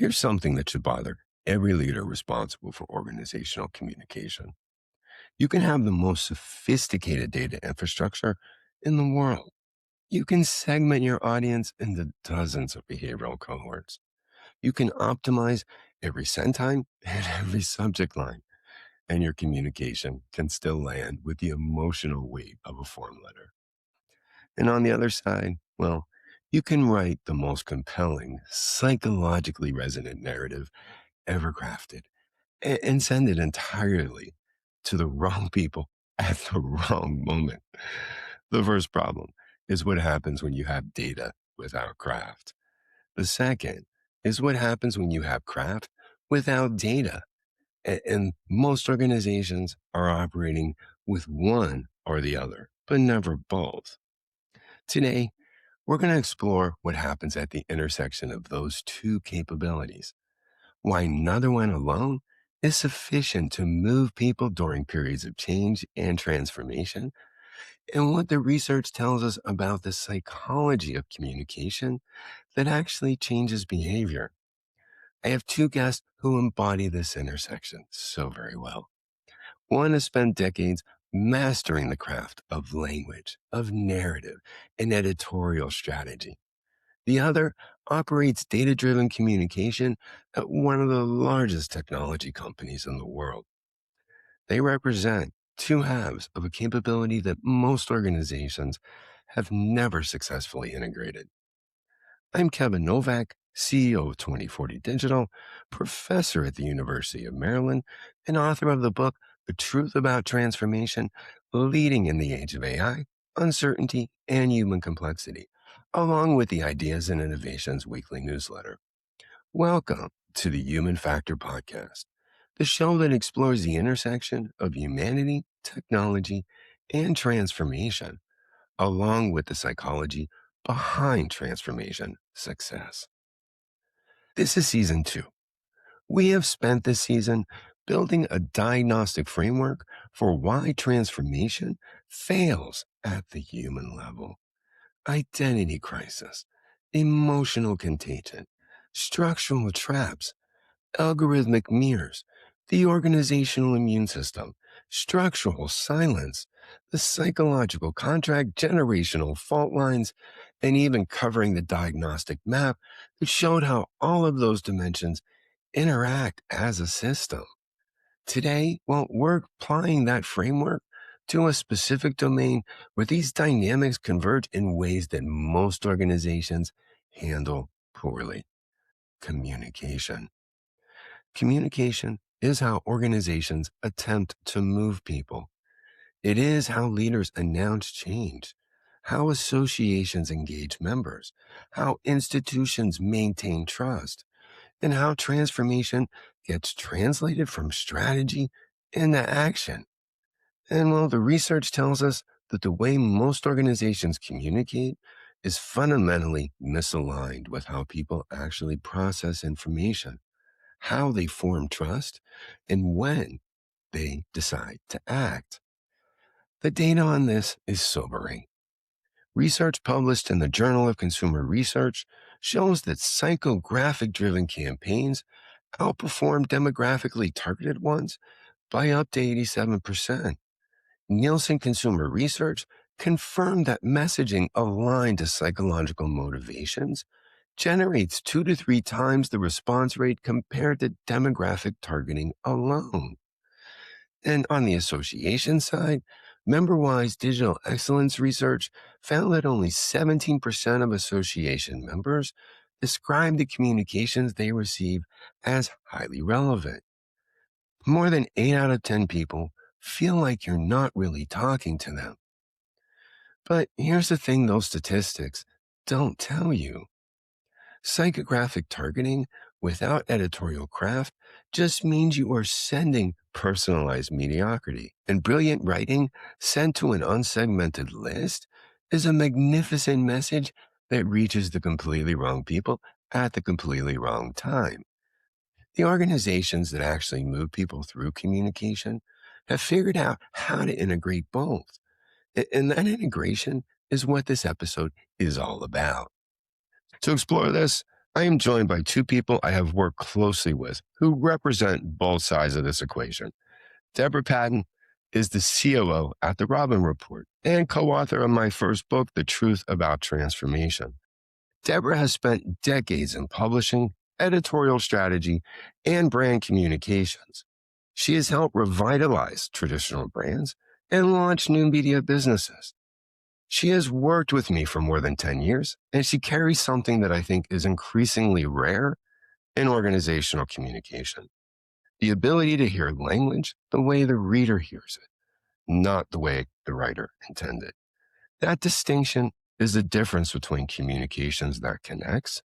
Here's something that should bother every leader responsible for organizational communication. You can have the most sophisticated data infrastructure in the world. You can segment your audience into dozens of behavioral cohorts. You can optimize every send time and every subject line, and your communication can still land with the emotional weight of a form letter. And on the other side, well, you can write the most compelling, psychologically resonant narrative ever crafted and send it entirely to the wrong people at the wrong moment. The first problem is what happens when you have data without craft. The second is what happens when you have craft without data. And most organizations are operating with one or the other, but never both. Today, we're going to explore what happens at the intersection of those two capabilities, why neither one alone is sufficient to move people during periods of change and transformation, and what the research tells us about the psychology of communication that actually changes behavior. I have two guests who embody this intersection so very well. One has spent decades mastering the craft of language, of narrative, and editorial strategy. The other operates data-driven communication at one of the largest technology companies in the world. They represent two halves of a capability that most organizations have never successfully integrated. I'm Kevin Novak, CEO of 2040 Digital, professor at the University of Maryland, and author of the book, The Truth About Transformation, Leading in the Age of AI, Uncertainty, and Human Complexity, along with the Ideas and Innovations weekly newsletter. Welcome to the Human Factor Podcast, the show that explores the intersection of humanity, technology, and transformation, along with the psychology behind transformation success. This is season 2. We have spent this season building a diagnostic framework for why transformation fails at the human level. Identity crisis, emotional contagion, structural traps, algorithmic mirrors, the organizational immune system, structural silence, the psychological contract, generational fault lines, and even covering the diagnostic map that showed how all of those dimensions interact as a system. Today, well, we're applying that framework to a specific domain where these dynamics converge in ways that most organizations handle poorly: communication. Communication is how organizations attempt to move people. It is how leaders announce change, how associations engage members, how institutions maintain trust, and how transformation gets translated from strategy into action. And well, the research tells us that the way most organizations communicate is fundamentally misaligned with how people actually process information, how they form trust, and when they decide to act. The data on this is sobering. Research published in the Journal of Consumer Research shows that psychographic-driven campaigns outperform demographically targeted ones by up to 87%. Nielsen Consumer Research confirmed that messaging aligned to psychological motivations generates 2 to 3 times the response rate compared to demographic targeting alone. And on the association side, member-wise digital excellence research found that only 17% of association members describe the communications they receive as highly relevant. More than 8 out of 10 people feel like you're not really talking to them. But here's the thing those statistics don't tell you. Psychographic targeting without editorial craft just means you are sending personalized mediocrity, and brilliant writing sent to an unsegmented list is a magnificent message that reaches the completely wrong people at the completely wrong time. The organizations that actually move people through communication have figured out how to integrate both. And that integration is what this episode is all about. To explore this, I am joined by two people I have worked closely with who represent both sides of this equation. Deborah Patton is the COO at the Robin Report and co author of my first book, The Truth About Transformation. Deborah has spent decades in publishing, editorial strategy, and brand communications. She has helped revitalize traditional brands and launch new media businesses. She has worked with me for more than 10 years, and she carries something that I think is increasingly rare in organizational communication: the ability to hear language the way the reader hears it, not the way the writer intended. That distinction is the difference between communications that connects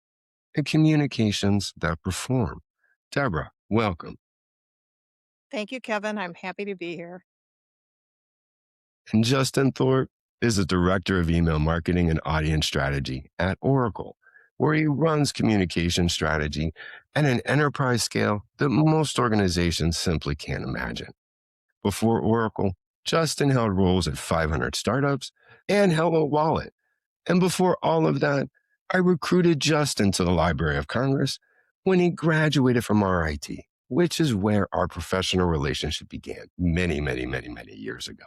and communications that perform. Deborah, welcome. Thank you, Kevin. I'm happy to be here. And Justin Thorp is the Director of Email Marketing and Audience Strategy at Oracle, where he runs communication strategy at an enterprise scale that most organizations simply can't imagine. Before Oracle, Justin held roles at 500 startups and Hello Wallet. And before all of that, I recruited Justin to the Library of Congress when he graduated from RIT, which is where our professional relationship began many years ago.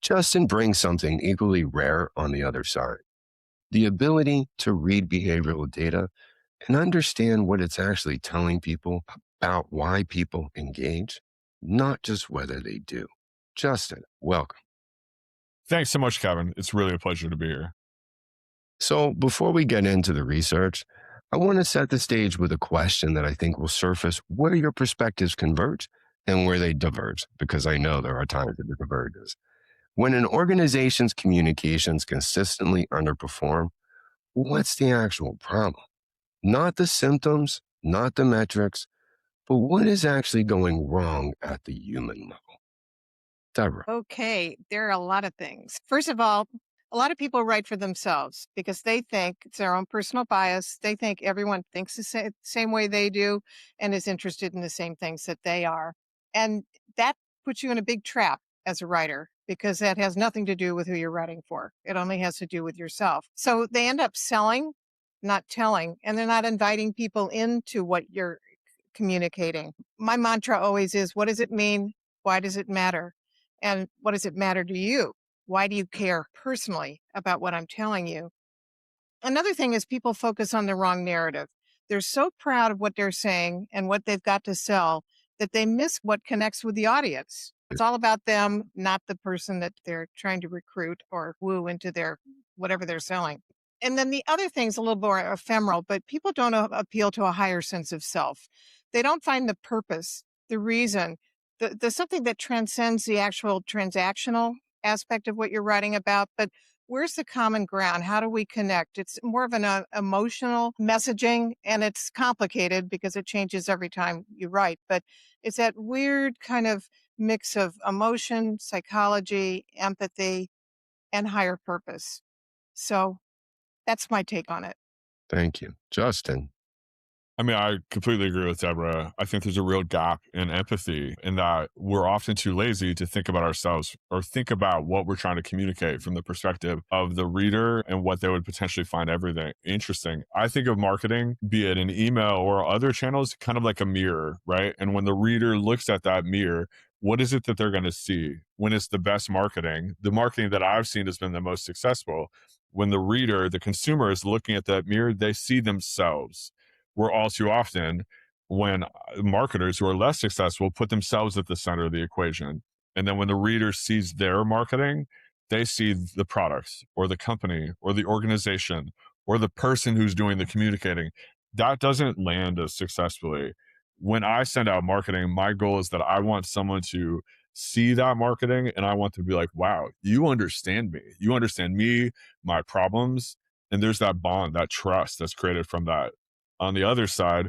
Justin brings something equally rare on the other side: the ability to read behavioral data and understand what it's actually telling people about why people engage, not just whether they do. Justin, welcome. Thanks so much, Kevin. It's really a pleasure to be here. So, before we get into the research, I want to set the stage with a question that I think will surface where your perspectives converge and where they diverge, because I know there are times that it diverges. When an organization's communications consistently underperform, what's the actual problem? Not the symptoms, not the metrics, but what is actually going wrong at the human level? Deborah. Okay, there are a lot of things. First of all, a lot of people write for themselves because they think it's their own personal bias. They think everyone thinks the same way they do and is interested in the same things that they are. And that puts you in a big trap as a writer because that has nothing to do with who you're writing for. It only has to do with yourself. So they end up selling, not telling, and they're not inviting people into what you're communicating. My mantra always is, what does it mean? Why does it matter? And what does it matter to you? Why do you care personally about what I'm telling you? Another thing is people focus on the wrong narrative. They're so proud of what they're saying and what they've got to sell that they miss what connects with the audience. It's all about them, not the person that they're trying to recruit or woo into their whatever they're selling. And then the other thing's a little more ephemeral, but people don't appeal to a higher sense of self. They don't find the purpose, the reason, the something that transcends the actual transactional aspect of what you're writing about, but where's the common ground? How do we connect? It's more of an emotional messaging, and it's complicated because it changes every time you write. But it's that weird kind of mix of emotion, psychology, empathy, and higher purpose. So that's my take on it. Thank you. Justin. I mean, I completely agree with Deborah. I think there's a real gap in empathy in that we're often too lazy to think about ourselves or think about what we're trying to communicate from the perspective of the reader and what they would potentially find everything interesting. I think of marketing, be it an email or other channels, kind of like a mirror, right? And when the reader looks at that mirror, what is it that they're going to see? When it's the best marketing, the marketing that I've seen has been the most successful. When the reader, the consumer is looking at that mirror, they see themselves. Where all too often, when marketers who are less successful put themselves at the center of the equation. And then when the reader sees their marketing, they see the product or the company or the organization or the person who's doing the communicating. That doesn't land as successfully. When I send out marketing, my goal is that I want someone to see that marketing and I want to be like, wow, you understand me. You understand me, my problems. And there's that bond, that trust that's created from that. On the other side,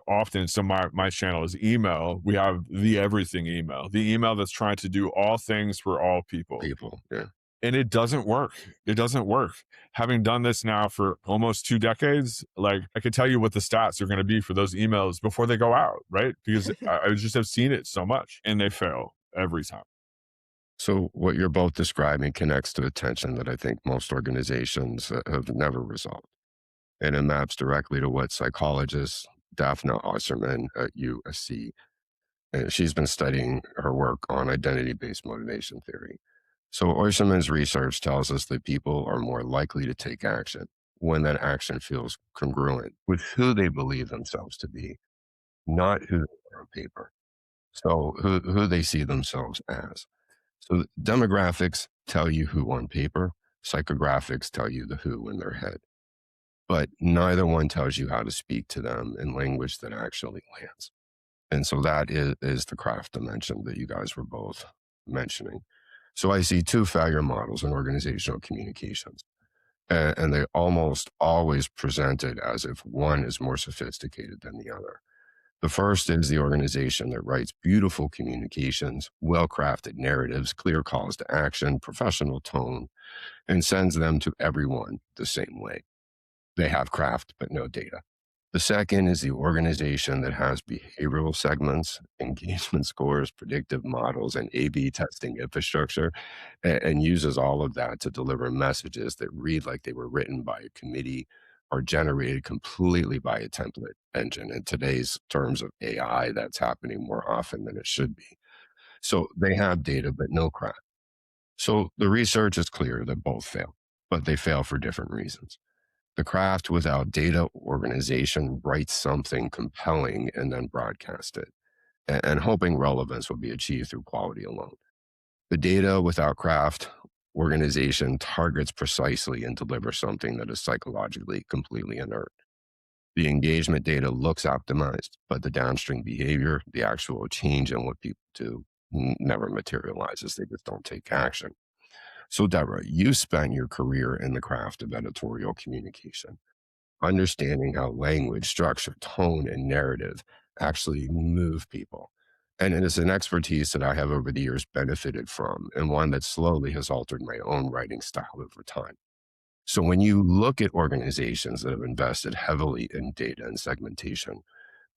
often, so my channel is email. We have the everything email, the email that's trying to do all things for all people. People. Yeah. And it doesn't work. It doesn't work. Having done this now for almost 2 decades, like I could tell you what the stats are going to be for those emails before they go out, right? Because I just have seen it so much and they fail every time. So, what you're both describing connects to the tension that I think most organizations have never resolved. And it maps directly to what psychologist Daphne Osserman at USC, and she's been studying her work on identity-based motivation theory. So Oyserman's research tells us that people are more likely to take action when that action feels congruent with who they believe themselves to be, not who they are on paper. So who they see themselves as. So demographics tell you who on paper, psychographics tell you the who in their head, but neither one tells you how to speak to them in language that actually lands. And so that is the craft dimension that you guys were both mentioning. So I see two failure models in organizational communications, and they almost always present it as if one is more sophisticated than the other. The first is the organization that writes beautiful communications, well crafted narratives, clear calls to action, professional tone, and sends them to everyone the same way. They have craft, but no data. The second is the organization that has behavioral segments, engagement scores, predictive models, and A/B testing infrastructure, and uses all of that to deliver messages that read like they were written by a committee or generated completely by a template engine. In today's terms of AI, that's happening more often than it should be. So they have data, but no craft. So the research is clear that both fail, but they fail for different reasons. The craft without data organization writes something compelling and then broadcast it, and hoping relevance will be achieved through quality alone. The data without craft organization targets precisely and delivers something that is psychologically completely inert. The engagement data looks optimized, but the downstream behavior, the actual change in what people do, never materializes. They just don't take action. So, Deborah, you spent your career in the craft of editorial communication, understanding how language, structure, tone, and narrative actually move people. And it is an expertise that I have over the years benefited from, and one that slowly has altered my own writing style over time. So when you look at organizations that have invested heavily in data and segmentation,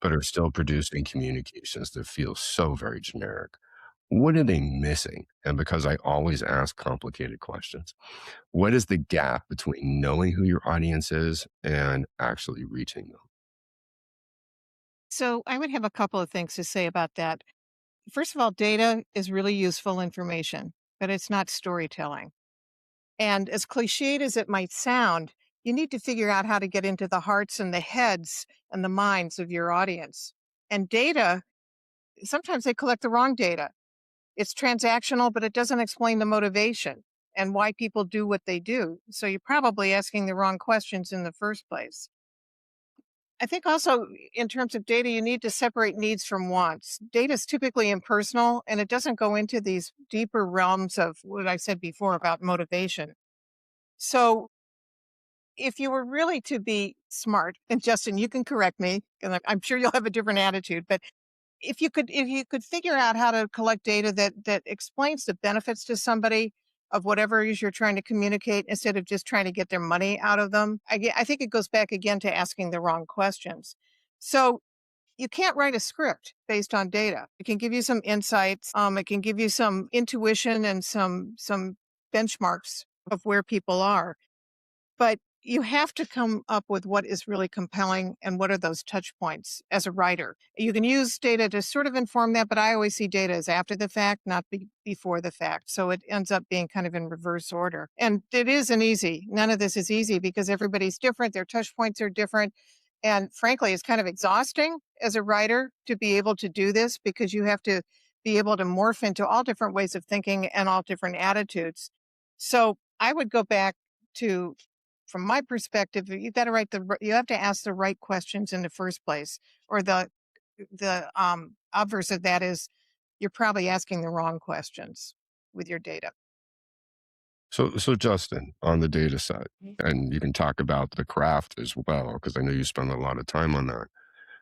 but are still producing communications that feel so very generic, what are they missing? And because I always ask complicated questions, what is the gap between knowing who your audience is and actually reaching them? So I would have a couple of things to say about that. First of all, data is really useful information, but it's not storytelling. And as cliched as it might sound, you need to figure out how to get into the hearts and the heads and the minds of your audience. And data, sometimes they collect the wrong data. It's transactional, but it doesn't explain the motivation and why people do what they do. So you're probably asking the wrong questions in the first place. I think also in terms of data, you need to separate needs from wants. Data is typically impersonal and it doesn't go into these deeper realms of what I said before about motivation. So if you were really to be smart, and Justin, you can correct me, and I'm sure you'll have a different attitude, but if you could figure out how to collect data that explains the benefits to somebody of whatever it is you're trying to communicate instead of just trying to get their money out of them, I think it goes back again to asking the wrong questions. So you can't write a script based on data. It can give you some insights. It can give you some intuition and some benchmarks of where people are. But you have to come up with what is really compelling and what are those touch points as a writer. You can use data to sort of inform that, but I always see data as after the fact, not before the fact. So it ends up being kind of in reverse order. And it isn't easy. None of this is easy because everybody's different. Their touch points are different. And frankly, it's kind of exhausting as a writer to be able to do this because you have to be able to morph into all different ways of thinking and all different attitudes. So I would go back to, from my perspective, you got to you have to ask the right questions in the first place, or the obverse of that is you're probably asking the wrong questions with your data. So Justin, on the data side, Mhm. and you can talk about the craft as well, because I know you spend a lot of time on that.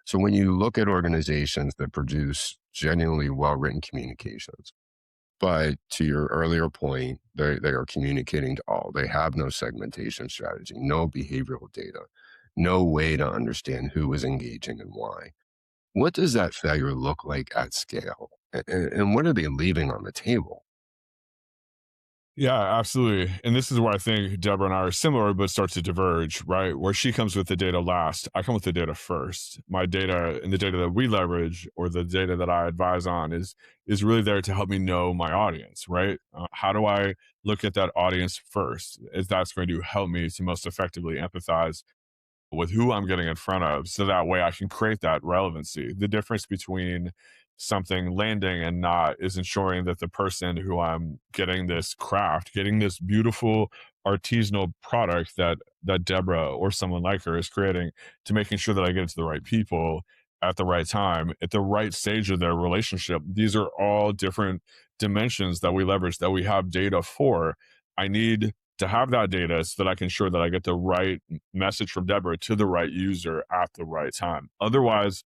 So when you look at organizations that produce genuinely well-written communications, but to your earlier point, they are communicating to all. They have no segmentation strategy, no behavioral data, no way to understand who is engaging and why. What does that failure look like at scale? And what are they leaving on the table? Yeah, absolutely. And this is where I think Deborah and I are similar, but start to diverge, right? Where she comes with the data last, I come with the data first. My data and the data that we leverage, or the data that I advise on, is really there to help me know my audience, right? How do I look at that audience first? Is that's going to help me to most effectively empathize with who I'm getting in front of, so that way I can create that relevancy. The difference between something landing and not is ensuring that the person who I'm getting this craft, getting this beautiful artisanal product that Deborah or someone like her is creating, to making sure that I get it to the right people at the right time, at the right stage of their relationship. These are all different dimensions that we leverage, that we have data for. I need to have that data so that I can ensure that I get the right message from Deborah to the right user at the right time. Otherwise,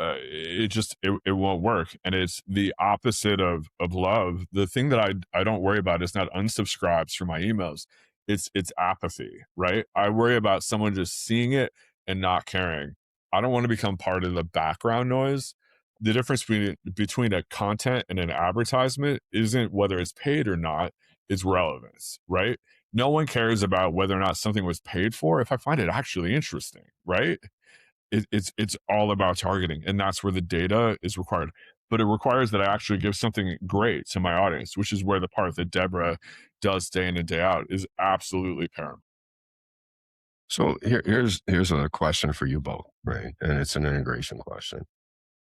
it won't work, and it's the opposite of love. The thing that I don't worry about is not unsubscribes from my emails. It's apathy, right? I worry about someone just seeing it and not caring. I don't want to become part of the background noise. The difference between a content and an advertisement isn't whether it's paid or not, it's relevance, right? No one cares about whether or not something was paid for if I find it actually interesting, right? It's all about targeting, and that's where the data is required. But it requires that I actually give something great to my audience, which is where the part that Deborah does day in and day out is absolutely paramount. So here's a question for you both, right? And it's an integration question.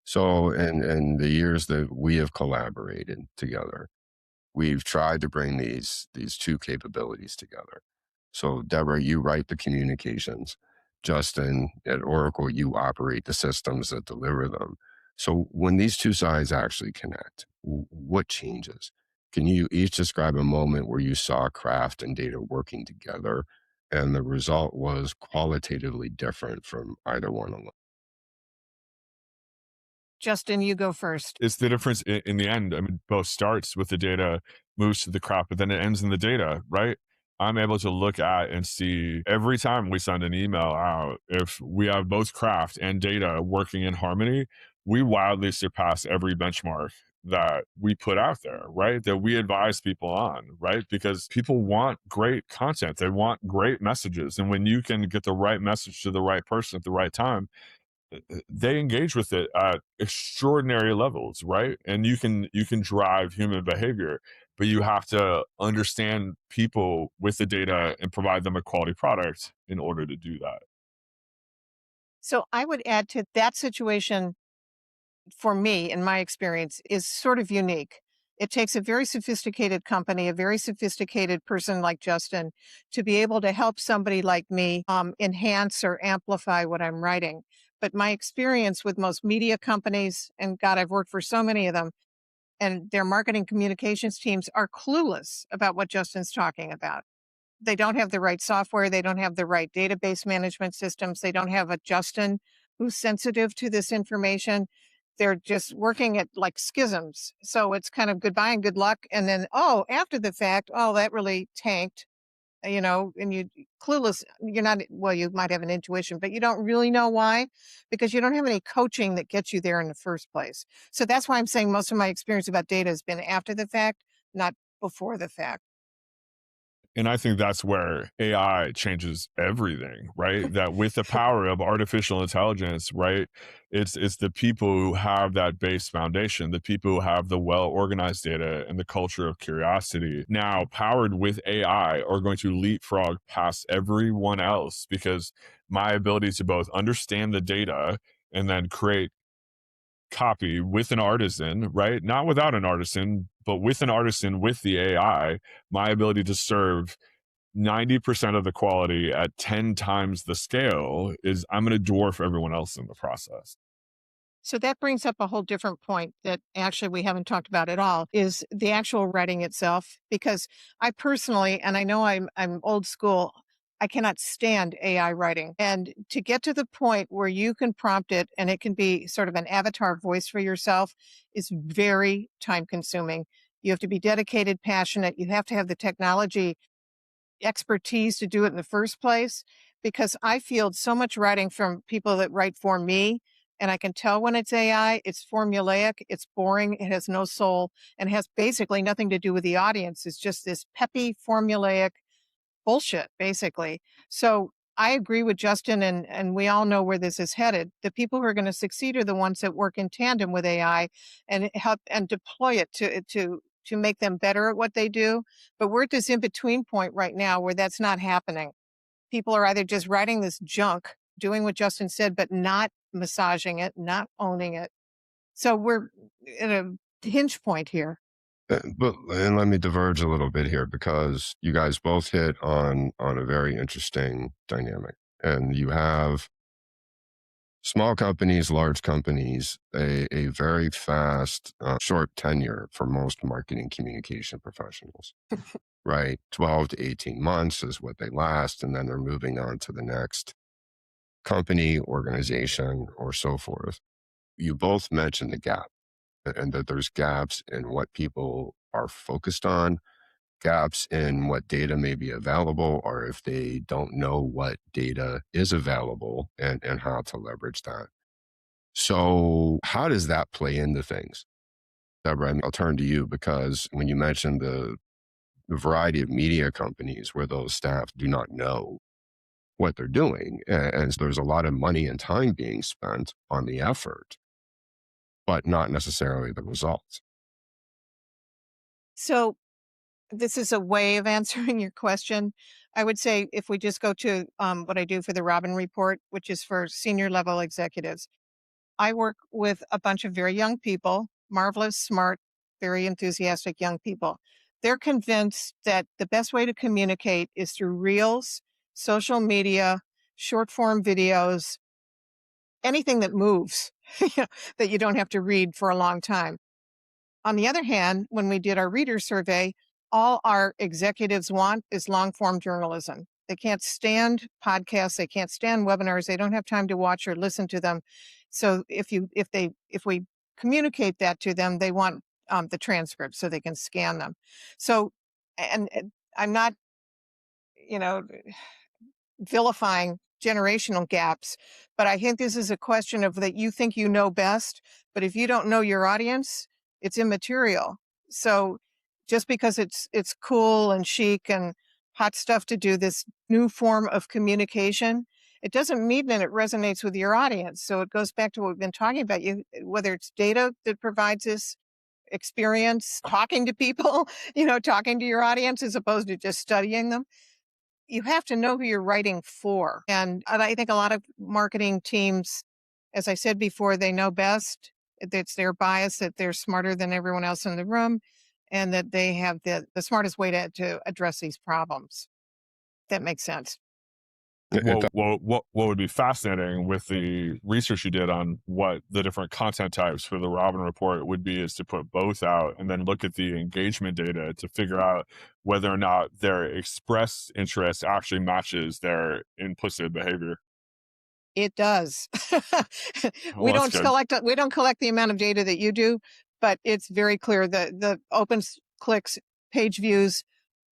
So in the years that we have collaborated together, we've tried to bring these two capabilities together. So Deborah, you write the communications. Justin, at Oracle, you operate the systems that deliver them. So when these two sides actually connect, what changes? Can you each describe a moment where you saw craft and data working together and the result was qualitatively different from either one alone? Justin, you go first. It's the difference in the end. I mean, both starts with the data, moves to the craft, but then it ends in the data, right? I'm able to look at and see every time we send an email out, if we have both craft and data working in harmony, we wildly surpass every benchmark that we put out there, right? That we advise people on, right? Because people want great content, they want great messages. And when you can get the right message to the right person at the right time, they engage with it at extraordinary levels, right? And you can drive human behavior, but you have to understand people with the data and provide them a quality product in order to do that. So I would add to that situation, for me, in my experience, is sort of unique. It takes a very sophisticated company, a very sophisticated person like Justin, to be able to help somebody like me enhance or amplify what I'm writing. But my experience with most media companies, and God, I've worked for so many of them, and their marketing communications teams are clueless about what Justin's talking about. They don't have the right software. They don't have the right database management systems. They don't have a Justin who's sensitive to this information. They're just working at like schisms. So it's kind of goodbye and good luck. And then, oh, after the fact, oh, that really tanked, and you clueless. You're not, well, you might have an intuition, but you don't really know why, because you don't have any coaching that gets you there in the first place. So that's why I'm saying most of my experience about data has been after the fact, not before the fact. And I think that's where AI changes everything, right? That with the power of artificial intelligence, right? It's the people who have that base foundation, the people who have the well organized data and the culture of curiosity, now powered with AI, are going to leapfrog past everyone else, because my ability to both understand the data and then create copy with an artisan, right? Not without an artisan, but with an artisan with the AI, my ability to serve 90% of the quality at 10 times the scale is, I'm going to dwarf everyone else in the process. So that brings up a whole different point that actually we haven't talked about at all, is the actual writing itself. Because I personally, and I know I'm old school, I cannot stand AI writing. And to get to the point where you can prompt it and it can be sort of an avatar voice for yourself is very time consuming. You have to be dedicated, passionate. You have to have the technology expertise to do it in the first place, because I field so much writing from people that write for me And I can tell when it's AI, it's formulaic, it's boring, it has no soul, and has basically nothing to do with the audience. It's just this peppy, formulaic bullshit, basically. So I agree with Justin, and we all know where this is headed. The people who are going to succeed are the ones that work in tandem with AI and help and deploy it to make them better at what they do. But we're at this in between point right now where that's not happening. People are either just writing this junk, doing what Justin said, but not massaging it, not owning it. So we're at a hinge point here. And let me diverge a little bit here because you guys both hit on a very interesting dynamic. And you have small companies, large companies, a very fast, short tenure for most marketing communication professionals, right? 12 to 18 months is what they last. And then they're moving on to the next company, organization, or so forth. You both mentioned the gap and that there's gaps in what people are focused on, gaps in what data may be available, or if they don't know what data is available and how to leverage that. So, how does that play into things? Deborah, I'll turn to you because when you mentioned the variety of media companies where those staff do not know what they're doing, and so there's a lot of money and time being spent on the effort, but not necessarily the results. So this is a way of answering your question. I would say if we just go to what I do for the Robin Report, which is for senior level executives, I work with a bunch of very young people, marvelous, smart, very enthusiastic young people. They're convinced that the best way to communicate is through reels, social media, short form videos, anything that moves, you know, that you don't have to read for a long time. On the other hand, when we did our reader survey, all our executives want is long form journalism. They can't stand podcasts, they can't stand webinars, they don't have time to watch or listen to them. So if we communicate that to them, they want the transcripts so they can scan them. So, and I'm not, you know, vilifying generational gaps, but I think this is a question of that you think you know best, but if you don't know your audience, it's immaterial. So just because it's cool and chic and hot stuff to do this new form of communication, it doesn't mean that it resonates with your audience. So it goes back to what we've been talking about, you whether it's data that provides this experience, talking to people, talking to your audience as opposed to just studying them. You have to know who you're writing for. And I think a lot of marketing teams, as I said before, they know best. It's their bias that they're smarter than everyone else in the room and that they have the smartest way to address these problems. That makes sense. What would be fascinating with the research you did on what the different content types for the Robin Report would be is to put both out and then look at the engagement data to figure out whether or not their expressed interest actually matches their implicit behavior. It does. Well, that's good. We don't collect the amount of data that you do, but it's very clear that the clicks, page views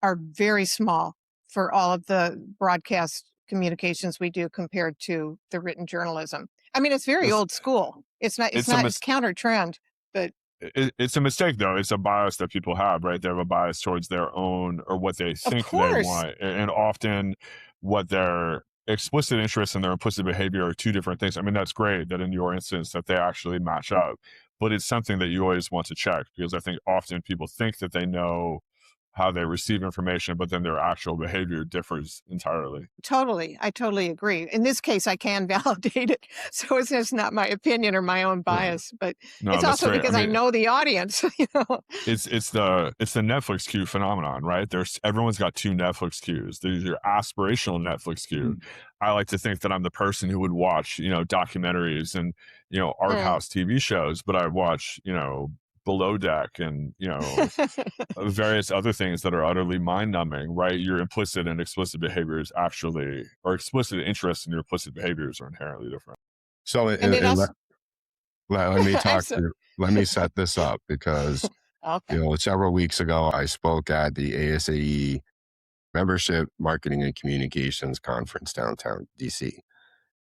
are very small for all of the broadcast communications we do compared to the written journalism. I mean, it's very It's, old school. It's counter trend, but it's a mistake though. It's a bias that people have, right? They have a bias towards their own or what they of think they course, want, and often what their explicit interest and their implicit behavior are two different things. I mean, that's great that in your instance that they actually match up, but it's something that you always want to check because I think often people think that they know how they receive information, but then their actual behavior differs entirely. totally. I totally agree. In this case, I can validate it. So it's just not my opinion or my own bias, but No, it's that's also great. because I know the audience, It's the Netflix queue phenomenon, right? Everyone's got two Netflix queues. There's your aspirational Netflix queue. I like to think that I'm the person who would watch, documentaries and, art Mm. house TV shows, but I watch, Below Deck and, various other things that are utterly mind numbing, right? Your implicit and explicit behaviors or explicit interest in your implicit behaviors are inherently different. So, And it also, let me I'm talk so, to, let me set this up because, okay. several weeks ago, I spoke at the ASAE Membership Marketing and Communications Conference downtown DC.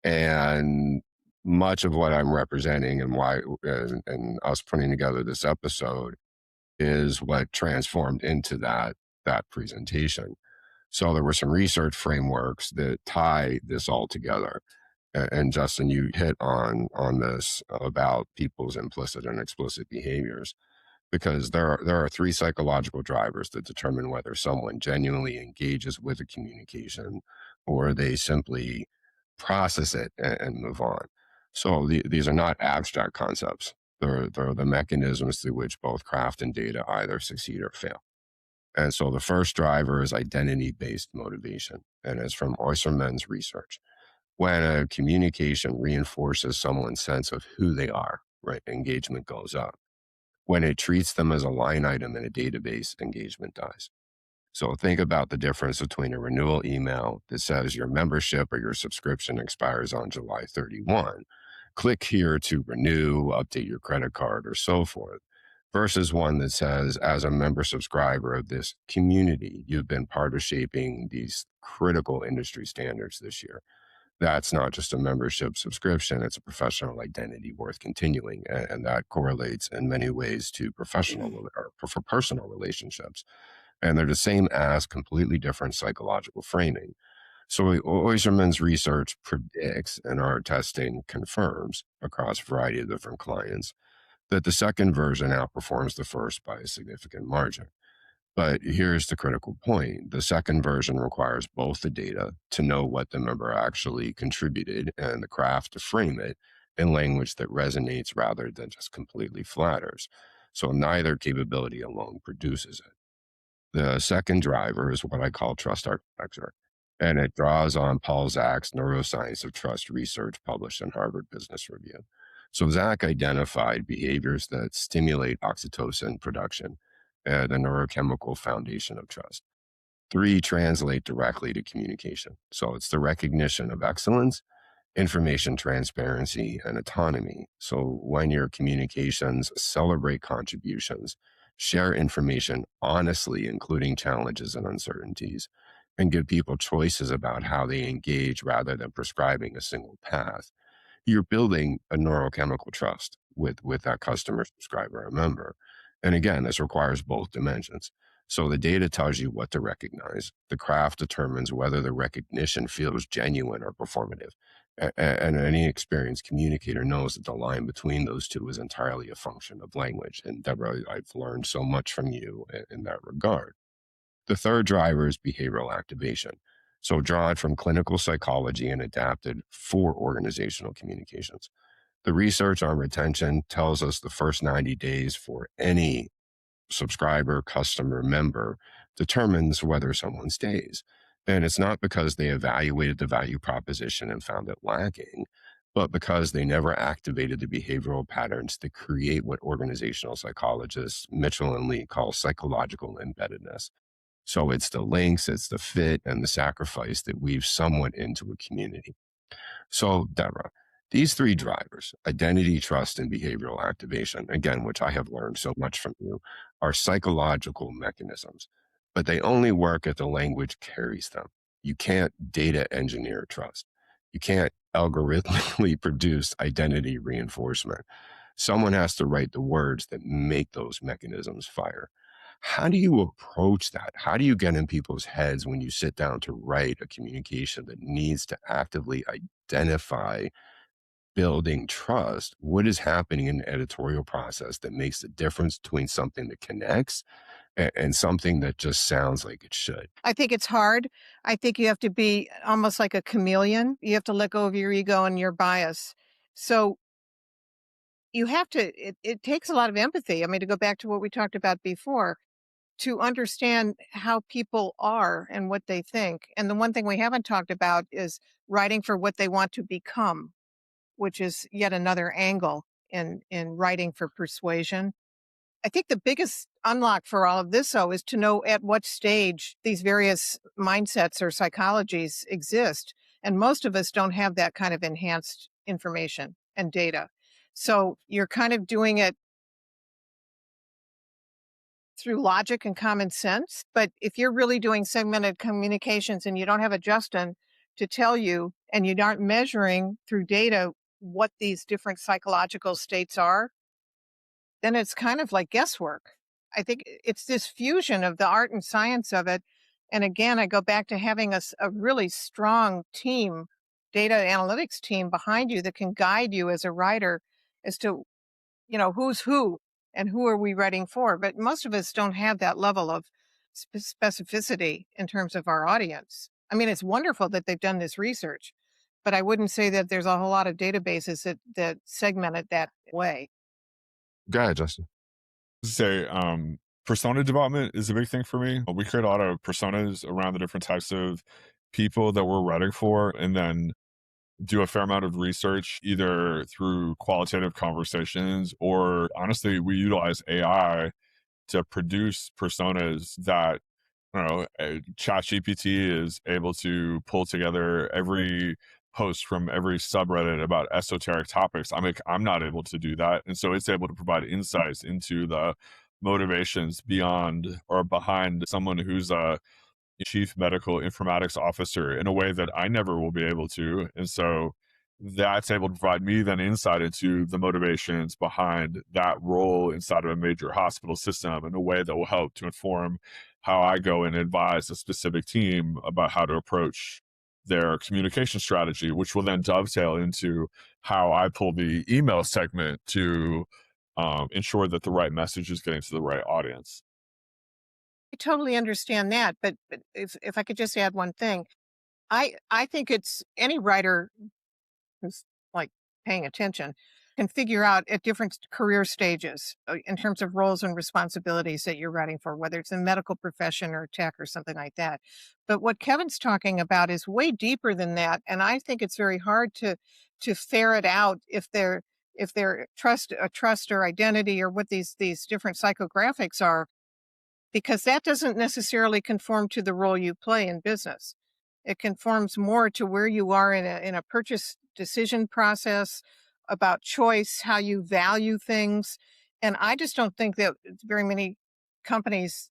And much of what I'm representing and why, and us putting together this episode is what transformed into that presentation. So there were some research frameworks that tie this all together. And Justin, you hit on this about people's implicit and explicit behaviors, because there are three psychological drivers that determine whether someone genuinely engages with a communication or they simply process it and move on. So these are not abstract concepts. They're the mechanisms through which both craft and data either succeed or fail. And so the first driver is identity-based motivation, and it's from Oyserman's research. When a communication reinforces someone's sense of who they are, right, engagement goes up. When it treats them as a line item in a database, engagement dies. So think about the difference between a renewal email that says your membership or your subscription expires on July 31. Click here to renew, update your credit card, or so forth, versus one that says, as a member subscriber of this community, you've been part of shaping these critical industry standards this year. That's not just a membership subscription, it's a professional identity worth continuing. And that correlates in many ways to professional or for personal relationships. And they're the same as completely different psychological framing. So Oyserman's research predicts, and our testing confirms across a variety of different clients, that the second version outperforms the first by a significant margin. But here's the critical point. The second version requires both the data to know what the member actually contributed and the craft to frame it in language that resonates rather than just completely flatters. So neither capability alone produces it. The second driver is what I call trust architecture, and it draws on Paul Zach's Neuroscience of Trust research published in Harvard Business Review. So Zach identified behaviors that stimulate oxytocin production, the neurochemical foundation of trust. Three translate directly to communication. So it's the recognition of excellence, information transparency, and autonomy. So when your communications celebrate contributions, share information honestly, including challenges and uncertainties, and give people choices about how they engage rather than prescribing a single path, you're building a neurochemical trust with that customer, subscriber, or member. And again, this requires both dimensions. So the data tells you what to recognize. The craft determines whether the recognition feels genuine or performative. And any experienced communicator knows that the line between those two is entirely a function of language. And Deborah, I've learned so much from you in that regard. The third driver is behavioral activation. So drawn from clinical psychology and adapted for organizational communications. The research on retention tells us the first 90 days for any subscriber, customer, member determines whether someone stays. And it's not because they evaluated the value proposition and found it lacking, but because they never activated the behavioral patterns that create what organizational psychologists Mitchell and Lee call psychological embeddedness. So it's the links, it's the fit, and the sacrifice that weave someone into a community. So, Deborah, these three drivers, identity, trust, and behavioral activation, again, which I have learned so much from you, are psychological mechanisms, but they only work if the language carries them. You can't data engineer trust. You can't algorithmically produce identity reinforcement. Someone has to write the words that make those mechanisms fire. How do you approach that? How do you get in people's heads when you sit down to write a communication that needs to actively identify building trust? What is happening in the editorial process that makes the difference between something that connects and something that just sounds like it should? I think it's hard. I think you have to be almost like a chameleon. You have to let go of your ego and your bias. So you have to, it takes a lot of empathy. I mean, to go back to what we talked about before, to understand how people are and what they think. And the one thing we haven't talked about is writing for what they want to become, which is yet another angle in writing for persuasion. I think the biggest unlock for all of this, though, is to know at what stage these various mindsets or psychologies exist. And most of us don't have that kind of enhanced information and data. So you're kind of doing it through logic and common sense. But if you're really doing segmented communications and you don't have a Justin to tell you, and you aren't measuring through data what these different psychological states are, then it's kind of like guesswork. I think it's this fusion of the art and science of it. And again, I go back to having a really strong team, data analytics team behind you that can guide you as a writer as to, who's who and who are we writing for. But most of us don't have that level of specificity in terms of our audience. I mean, it's wonderful that they've done this research, but I wouldn't say that there's a whole lot of databases that segment it that way. Go ahead, Justin. Say persona development is a big thing for me. We create a lot of personas around the different types of people that we're writing for, and then do a fair amount of research either through qualitative conversations, or honestly we utilize AI to produce personas that, I don't know, ChatGPT is able to pull together every post from every subreddit about esoteric topics. I'm not able to do that. And so it's able to provide insights into the motivations beyond or behind someone who's a chief medical informatics officer in a way that I never will be able to. And so that's able to provide me then insight into the motivations behind that role inside of a major hospital system in a way that will help to inform how I go and advise a specific team about how to approach their communication strategy, which will then dovetail into how I pull the email segment to ensure that the right message is getting to the right audience. I totally understand that, but if I could just add one thing, I think it's any writer who's like paying attention can figure out at different career stages in terms of roles and responsibilities that you're writing for, whether it's in medical profession or tech or something like that. But what Kevin's talking about is way deeper than that, and I think it's very hard to ferret out if they're trust or identity or what these different psychographics are, because that doesn't necessarily conform to the role you play in business. It conforms more to where you are in a purchase decision process, about choice, how you value things. And I just don't think that very many companies,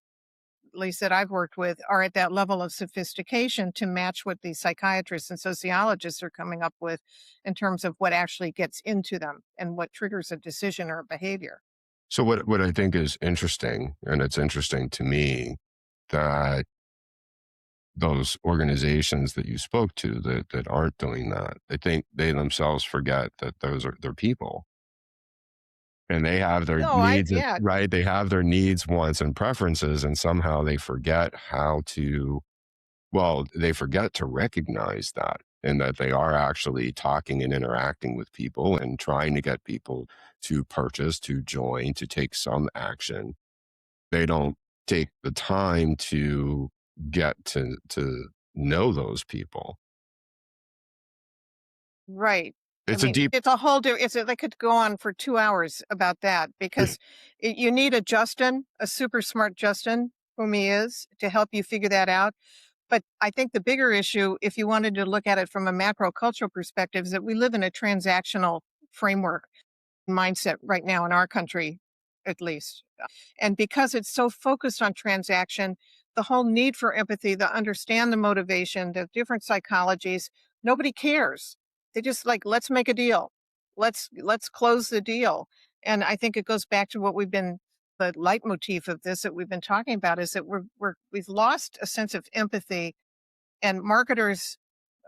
at least that I've worked with, are at that level of sophistication to match what the psychiatrists and sociologists are coming up with in terms of what actually gets into them and what triggers a decision or a behavior. So what I think is interesting, and it's interesting to me that those organizations that you spoke to that aren't doing that, I think they themselves forget that those are their people and they have their No, needs, yeah, right? They have their needs, wants, and preferences, and somehow they forget how to, well, they forget to recognize that and that they are actually talking and interacting with people and trying to get people to purchase, to join, to take some action. They don't take the time to get to know those people. right. I It's a mean, deep it's a whole they could go on for 2 hours about that because you need a Justin, a super smart Justin, whom he is, to help you figure that out. But I think the bigger issue, if you wanted to look at it from a macro cultural perspective, is that we live in a transactional framework mindset right now in our country, at least. And because it's so focused on transaction, the whole need for empathy, the understand the motivation, the different psychologies, nobody cares. They just like, let's make a deal. Let's close the deal. And I think it goes back to what the leitmotif of this that we've been talking about is that we've lost a sense of empathy, and marketers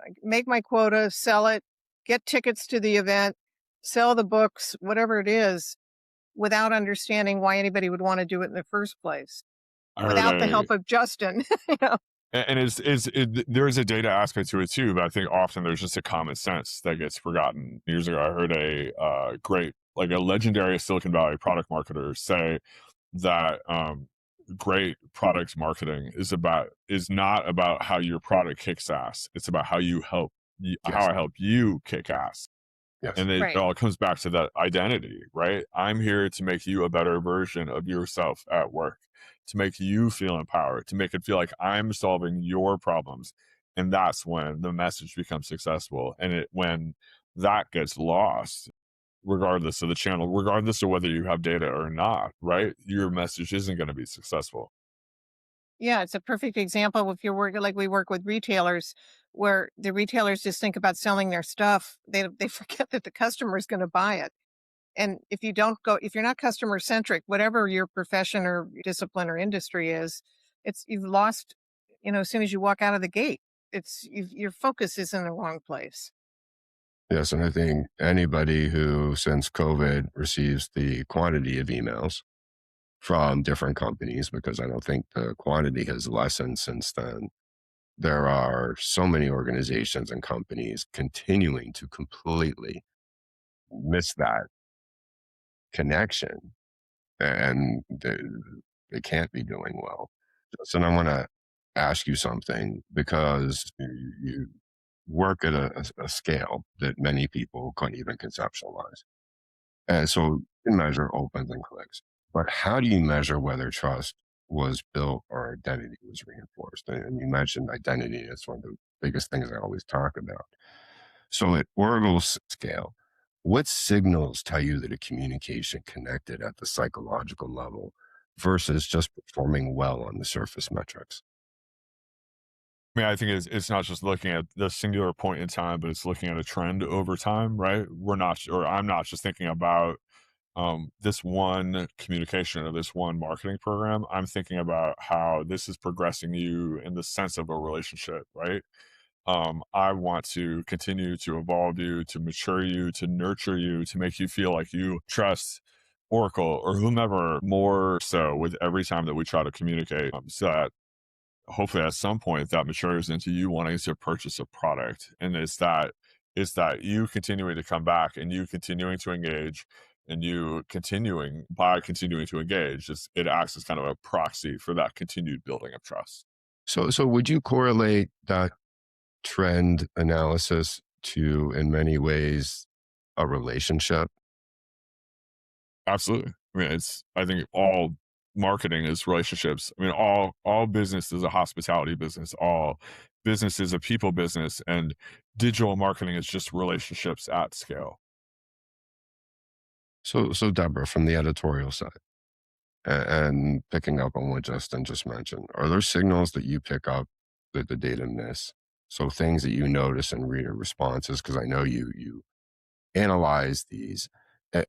like, make my quota, sell it, get tickets to the event, sell the books, whatever it is, without understanding why anybody would want to do it in the first place, I heard without the a help of Justin. you know? and there is a data aspect to it too, but I think often there's just a common sense that gets forgotten. Years ago, I heard a great, like a legendary Silicon Valley product marketer say that great product marketing is not about how your product kicks ass. It's about how yes, I help you kick ass. yes. And it Right. all comes back to that identity, right? I'm here to make you a better version of yourself at work, to make you feel empowered, to make it feel like I'm solving your problems. And that's when the message becomes successful. And when that gets lost, regardless of the channel, regardless of whether you have data or not, right? Your message isn't going to be successful. Yeah, it's a perfect example if you're working like we work with retailers where the retailers just think about selling their stuff. They forget that the customer is going to buy it. And if you're not customer centric, whatever your profession or discipline or industry is, you've lost, as soon as you walk out of the gate, your focus is in the wrong place. Yes, and I think anybody who, since COVID, receives the quantity of emails from different companies, because I don't think the quantity has lessened since then. There are so many organizations and companies continuing to completely miss that connection, and they can't be doing well. So I want to ask you something because you work at a scale that many people couldn't even conceptualize. And so you can measure opens and clicks. But how do you measure whether trust was built or identity was reinforced? And you mentioned identity. It's one of the biggest things I always talk about. So at Oracle's scale, what signals tell you that a communication connected at the psychological level versus just performing well on the surface metrics? I mean, I think it's not just looking at the singular point in time, but it's looking at a trend over time, right? We're not, or I'm not just thinking about this one communication or this one marketing program. I'm thinking about how this is progressing you in the sense of a relationship, right? I want to continue to evolve you, to mature you, to nurture you, to make you feel like you trust Oracle or whomever more so with every time that we try to communicate. So that hopefully at some point that matures into you wanting to purchase a product. And it's that you continuing to come back and you continuing to engage and you continuing to engage, it acts as kind of a proxy for that continued building of trust. So would you correlate that trend analysis to, in many ways, a relationship? Absolutely. I mean, I think all marketing is relationships. I mean, all business is a hospitality business. All business is a people business, and digital marketing is just relationships at scale. So Deborah, from the editorial side, and picking up on what Justin just mentioned, are there signals that you pick up that the data miss? So things that you notice in reader responses, because I know you analyze these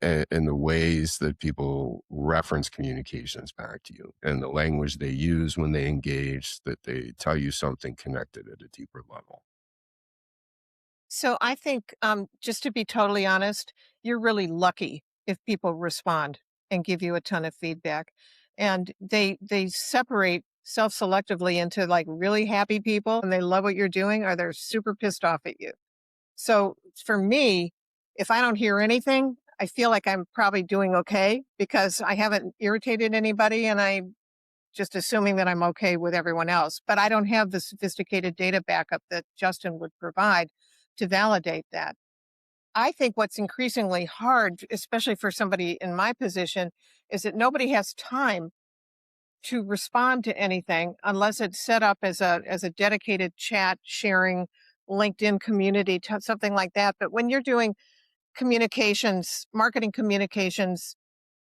in the ways that people reference communications back to you and the language they use when they engage, that they tell you something connected at a deeper level. So I think, just to be totally honest, you're really lucky if people respond and give you a ton of feedback. And they separate self-selectively into like really happy people and they love what you're doing or they're super pissed off at you. So for me, if I don't hear anything, I feel like I'm probably doing okay because I haven't irritated anybody and I'm just assuming that I'm okay with everyone else. But I don't have the sophisticated data backup that Justin would provide to validate that. I think what's increasingly hard, especially for somebody in my position, is that nobody has time to respond to anything unless it's set up as a dedicated chat sharing LinkedIn community, something like that. But when you're doing communications, marketing communications,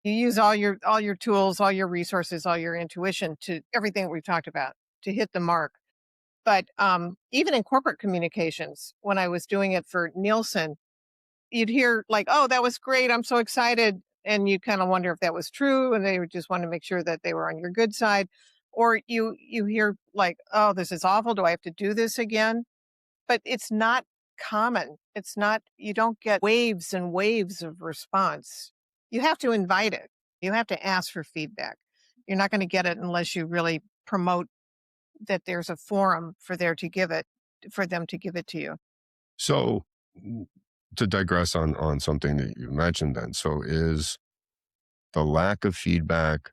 you use all your tools, all your resources, all your intuition to everything we've talked about to hit the mark. But even in corporate communications, when I was doing it for Nielsen, you'd hear like, "Oh, that was great. I'm so excited." And you kind of wonder if that was true and they would just want to make sure that they were on your good side. Or you hear like, "Oh, this is awful. Do I have to do this again?" But it's not common. It's not you don't get waves and waves of response. You have to invite it. You have to ask for feedback. You're not going to get it unless you really promote that there's a forum for them to give it to you. So to digress on something that you mentioned then, so is the lack of feedback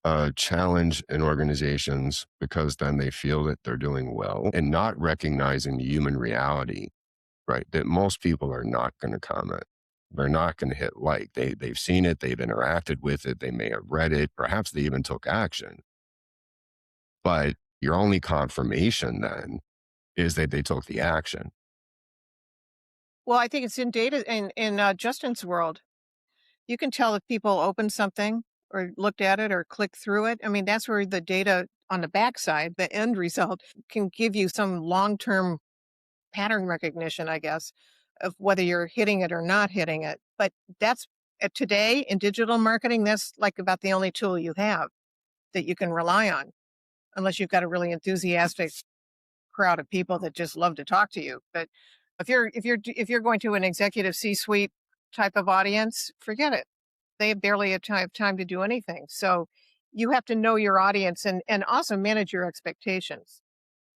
a challenge in organizations because then they feel that they're doing well and not recognizing the human reality, right? That most people are not going to comment. They're not going to hit like. They've seen it, they've interacted with it, they may have read it, perhaps they even took action. But your only confirmation then is that they took the action. Well, I think it's in data in Justin's world. You can tell if people open something or looked at it or clicked through it. I mean, that's where the data on the backside, the end result, can give you some long-term pattern recognition, I guess, of whether you're hitting it or not hitting it. But that's today in digital marketing, that's like about the only tool you have that you can rely on, unless you've got a really enthusiastic crowd of people that just love to talk to you. But if you're going to an executive C-suite type of audience, forget it. They barely have time to do anything. So you have to know your audience and also manage your expectations.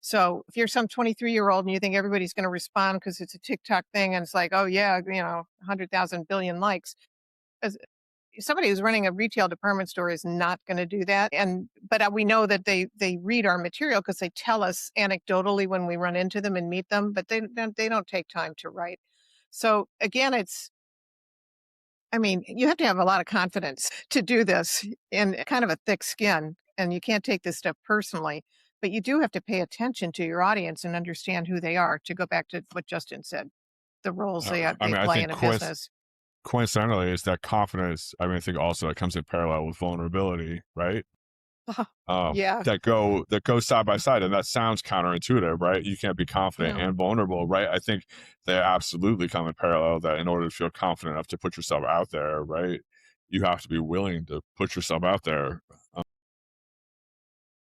So if you're some 23-year-old and you think everybody's going to respond because it's a TikTok thing and it's like, oh yeah, 100,000 billion likes, as somebody who's running a retail department store is not going to do that. But we know that they read our material because they tell us anecdotally when we run into them and meet them, but they don't take time to write. So again, you have to have a lot of confidence to do this and kind of a thick skin, and you can't take this stuff personally, but you do have to pay attention to your audience and understand who they are, to go back to what Justin said, the roles they I play think in a business. coincidentally, is that confidence. I think also it comes in parallel with vulnerability, right? Yeah. That go side by side, and that sounds counterintuitive, right? You can't be confident No. and vulnerable, right? I think they absolutely come in parallel. That in order to feel confident enough to put yourself out there, right, you have to be willing to put yourself out there.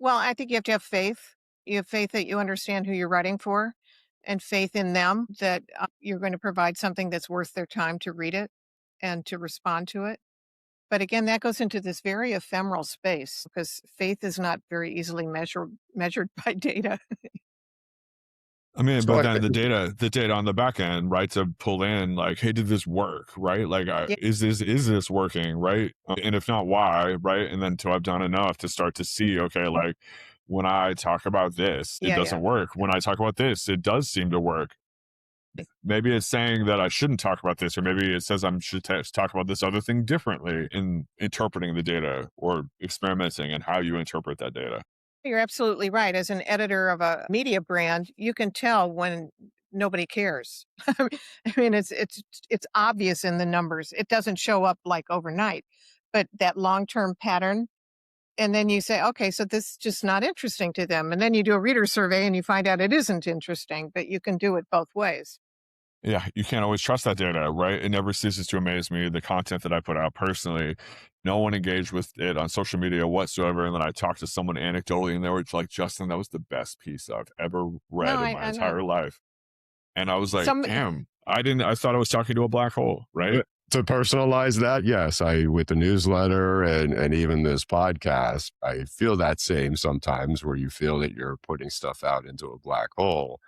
Well, I think you have to have faith. You have faith that you understand who you're writing for, and faith in them that you're going to provide something that's worth their time to read it and to respond to it. But again, that goes into this very ephemeral space because faith is not very easily measured by data. So But then the data on the back end, right, to pull in like, hey, did this work, right? Like, Yeah, is this working, right? And if not, why, right? And then to have done enough to start to see, okay, like when I talk about this, it yeah, yeah. doesn't work. When I talk about this, it does seem to work. Maybe it's saying that I shouldn't talk about this, or maybe it says I should talk about this other thing differently in interpreting the data or experimenting and how you interpret that data. You're absolutely right. As an editor of a media brand, you can tell when nobody cares. I mean, it's obvious in the numbers. It doesn't show up like overnight, but that long-term pattern. And then you say, okay, so this is just not interesting to them. And then you do a reader survey and you find out it isn't interesting, but you can do it both ways. Yeah, you can't always trust that data, right? It never ceases to amaze me the content that I put out personally. No one engaged with it on social media whatsoever. And then I talked to someone anecdotally, and they were like, Justin, that was the best piece I've ever No, read in my I know. entire life. And I was like, Some damn, I thought I was talking to a black hole, right? to personalize that, yes, I with the newsletter and even this podcast, I feel that same sometimes where you feel that you're putting stuff out into a black hole.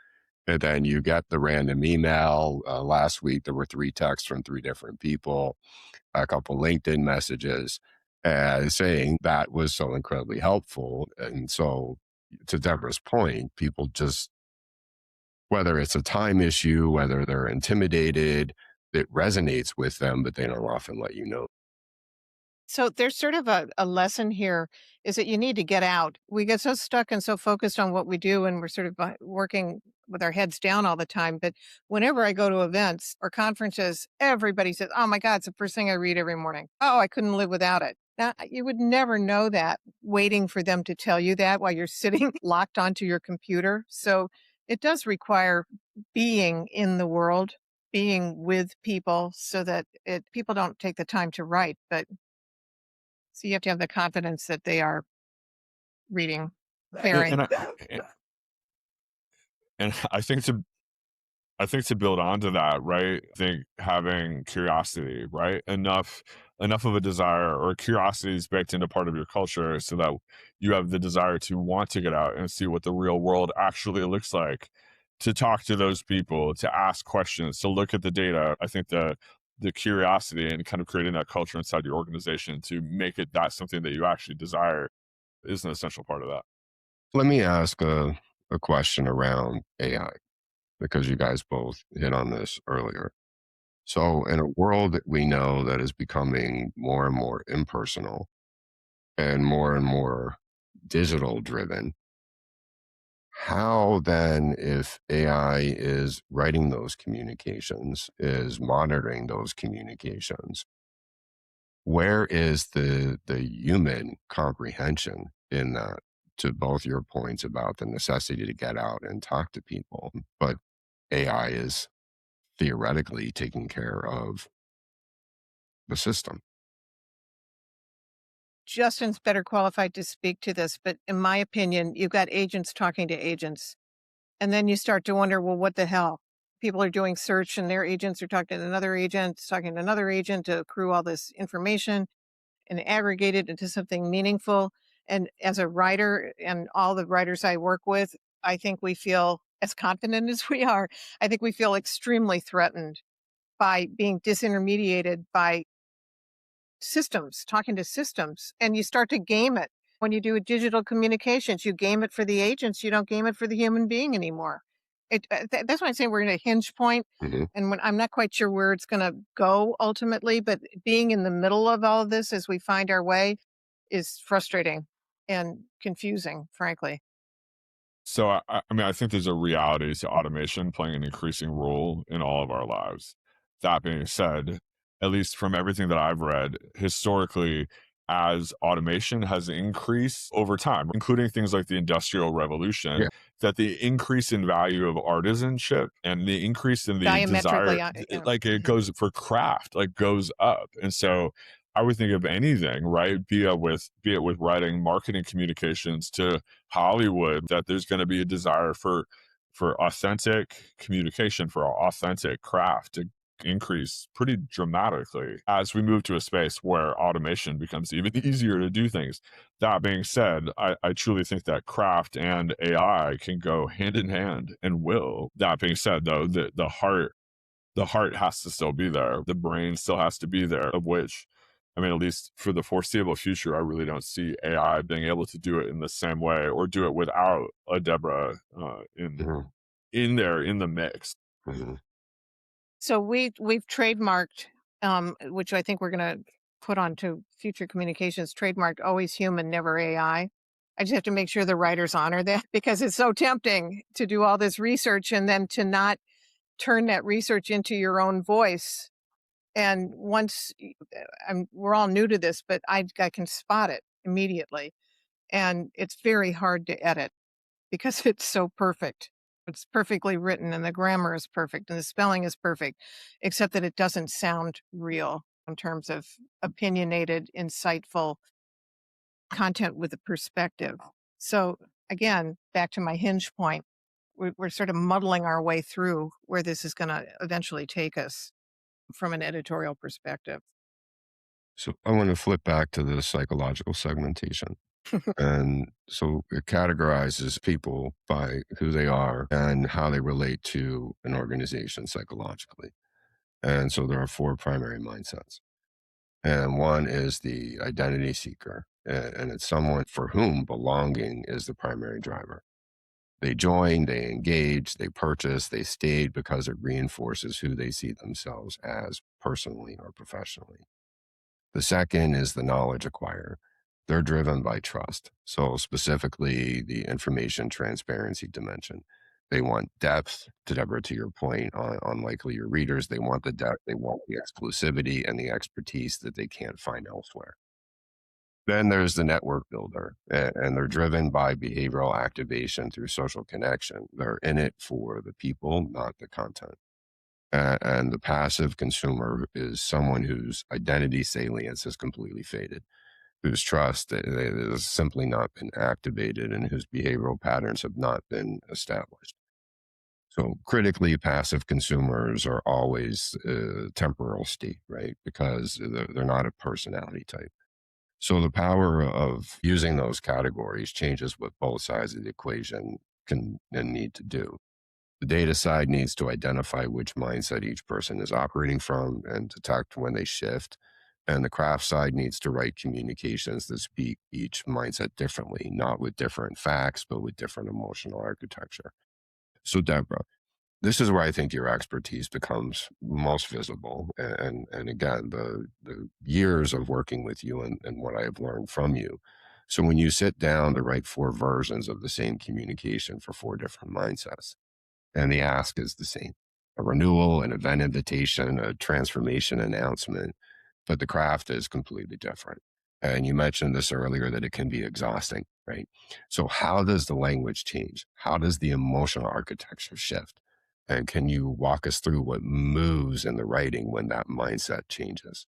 And then you get the random email. Last week, there were 3 texts from 3 different people, a couple LinkedIn messages saying that was so incredibly helpful. And so, to Deborah's point, people just, whether it's a time issue, whether they're intimidated, it resonates with them, but they don't often let you know. So there's sort of a lesson here is that you need to get out. We get so stuck and so focused on what we do, and we're sort of working with our heads down all the time. But whenever I go to events or conferences, everybody says, oh my God, it's the first thing I read every morning. Oh, I couldn't live without it. Now, you would never know that waiting for them to tell you that while you're sitting locked onto your computer. So it does require being in the world, being with people so that people don't take the time to write. But so you have to have the confidence that they are reading, And clearing. I think to build onto that, right? I think having curiosity, right? Enough of a desire, or curiosity is baked into part of your culture so that you have the desire to want to get out and see what the real world actually looks like, to talk to those people, to ask questions, to look at the data. I think the curiosity and kind of creating that culture inside your organization to make it that something that you actually desire is an essential part of that. Let me ask a question around AI because you guys both hit on this earlier. So, in a world that we know that is becoming more and more impersonal and more digital driven, how then, if AI is writing those communications, is monitoring those communications, Where is the human comprehension in that? To both your points about the necessity to get out and talk to people, but AI is theoretically taking care of the system. Justin's better qualified to speak to this, but in my opinion, you've got agents talking to agents. And then you start to wonder, well, what the hell? People are doing search and their agents are talking to another agent, talking to another agent to accrue all this information and aggregate it into something meaningful. And as a writer and all the writers I work with, I think we feel, as confident as we are, I think we feel extremely threatened by being disintermediated by systems, talking to systems, and you start to game it. When you do digital communications, you game it for the agents, you don't game it for the human being anymore. That's why I say we're in a hinge point, Hmm. and when I'm not quite sure where it's going to go ultimately, but being in the middle of all of this as we find our way is frustrating and confusing, frankly. So I mean, I think there's a reality to automation playing an increasing role in all of our lives. That being said, at least from everything that I've read historically, as automation has increased over time, including things like the Industrial Revolution, Yeah. that the increase in value of artisanship and the increase in the desire, Diametrically, yeah. like it Mhm. goes for craft, like goes up. And so I would think of anything, right? Be it with writing marketing communications to Hollywood, that there's going to be a desire for authentic communication, for authentic craft to increase pretty dramatically as we move to a space where automation becomes even easier to do things. That being said, I truly think that craft and AI can go hand in hand and will. That being said, though, the heart has to still be there. The brain still has to be there, of which, I mean, at least for the foreseeable future, I really don't see AI being able to do it in the same way or do it without a Deborah Hmm. in there in the mix. Hmm. So we've trademarked, which I think we're going to put onto future communications, trademarked always human, never AI. I just have to make sure the writers honor that because it's so tempting to do all this research and then to not turn that research into your own voice. And we're all new to this, but I can spot it immediately. And it's very hard to edit because it's so perfect. It's perfectly written and the grammar is perfect and the spelling is perfect, except that it doesn't sound real in terms of opinionated, insightful content with a perspective. So again, back to my hinge point, we're sort of muddling our way through where this is going to eventually take us from an editorial perspective. So I want to flip back to the psychological segmentation. And so it categorizes people by who they are and how they relate to an organization psychologically. And so there are four primary mindsets. And one is the identity seeker. And it's someone for whom belonging is the primary driver. They join, they engage, they purchase, they stayed because it reinforces who they see themselves as personally or professionally. The second is the knowledge acquirer. They're driven by trust. So, specifically, the information transparency dimension. They want depth, to Deborah, to your point, on likely your readers. They want the depth, they want the exclusivity and the expertise that they can't find elsewhere. Then there's the network builder, and they're driven by behavioral activation through social connection. They're in it for the people, not the content. And the passive consumer is someone whose identity salience has completely faded, whose trust has simply not been activated, and whose behavioral patterns have not been established. So critically, passive consumers are always temporal state, right? Because they're not a personality type. So the power of using those categories changes what both sides of the equation can and need to do. The data side needs to identify which mindset each person is operating from and detect when they shift. And the craft side needs to write communications that speak each mindset differently, not with different facts, but with different emotional architecture. So, Deborah, this is where I think your expertise becomes most visible. And again, the years of working with you and what I have learned from you. So, when you sit down to write four versions of the same communication for four different mindsets, and the ask is the same: a renewal, an event invitation, a transformation announcement. but the craft is completely different. And you mentioned this earlier that it can be exhausting, right? So, how does the language change? How does the emotional architecture shift? And can you walk us through what moves in the writing when that mindset changes?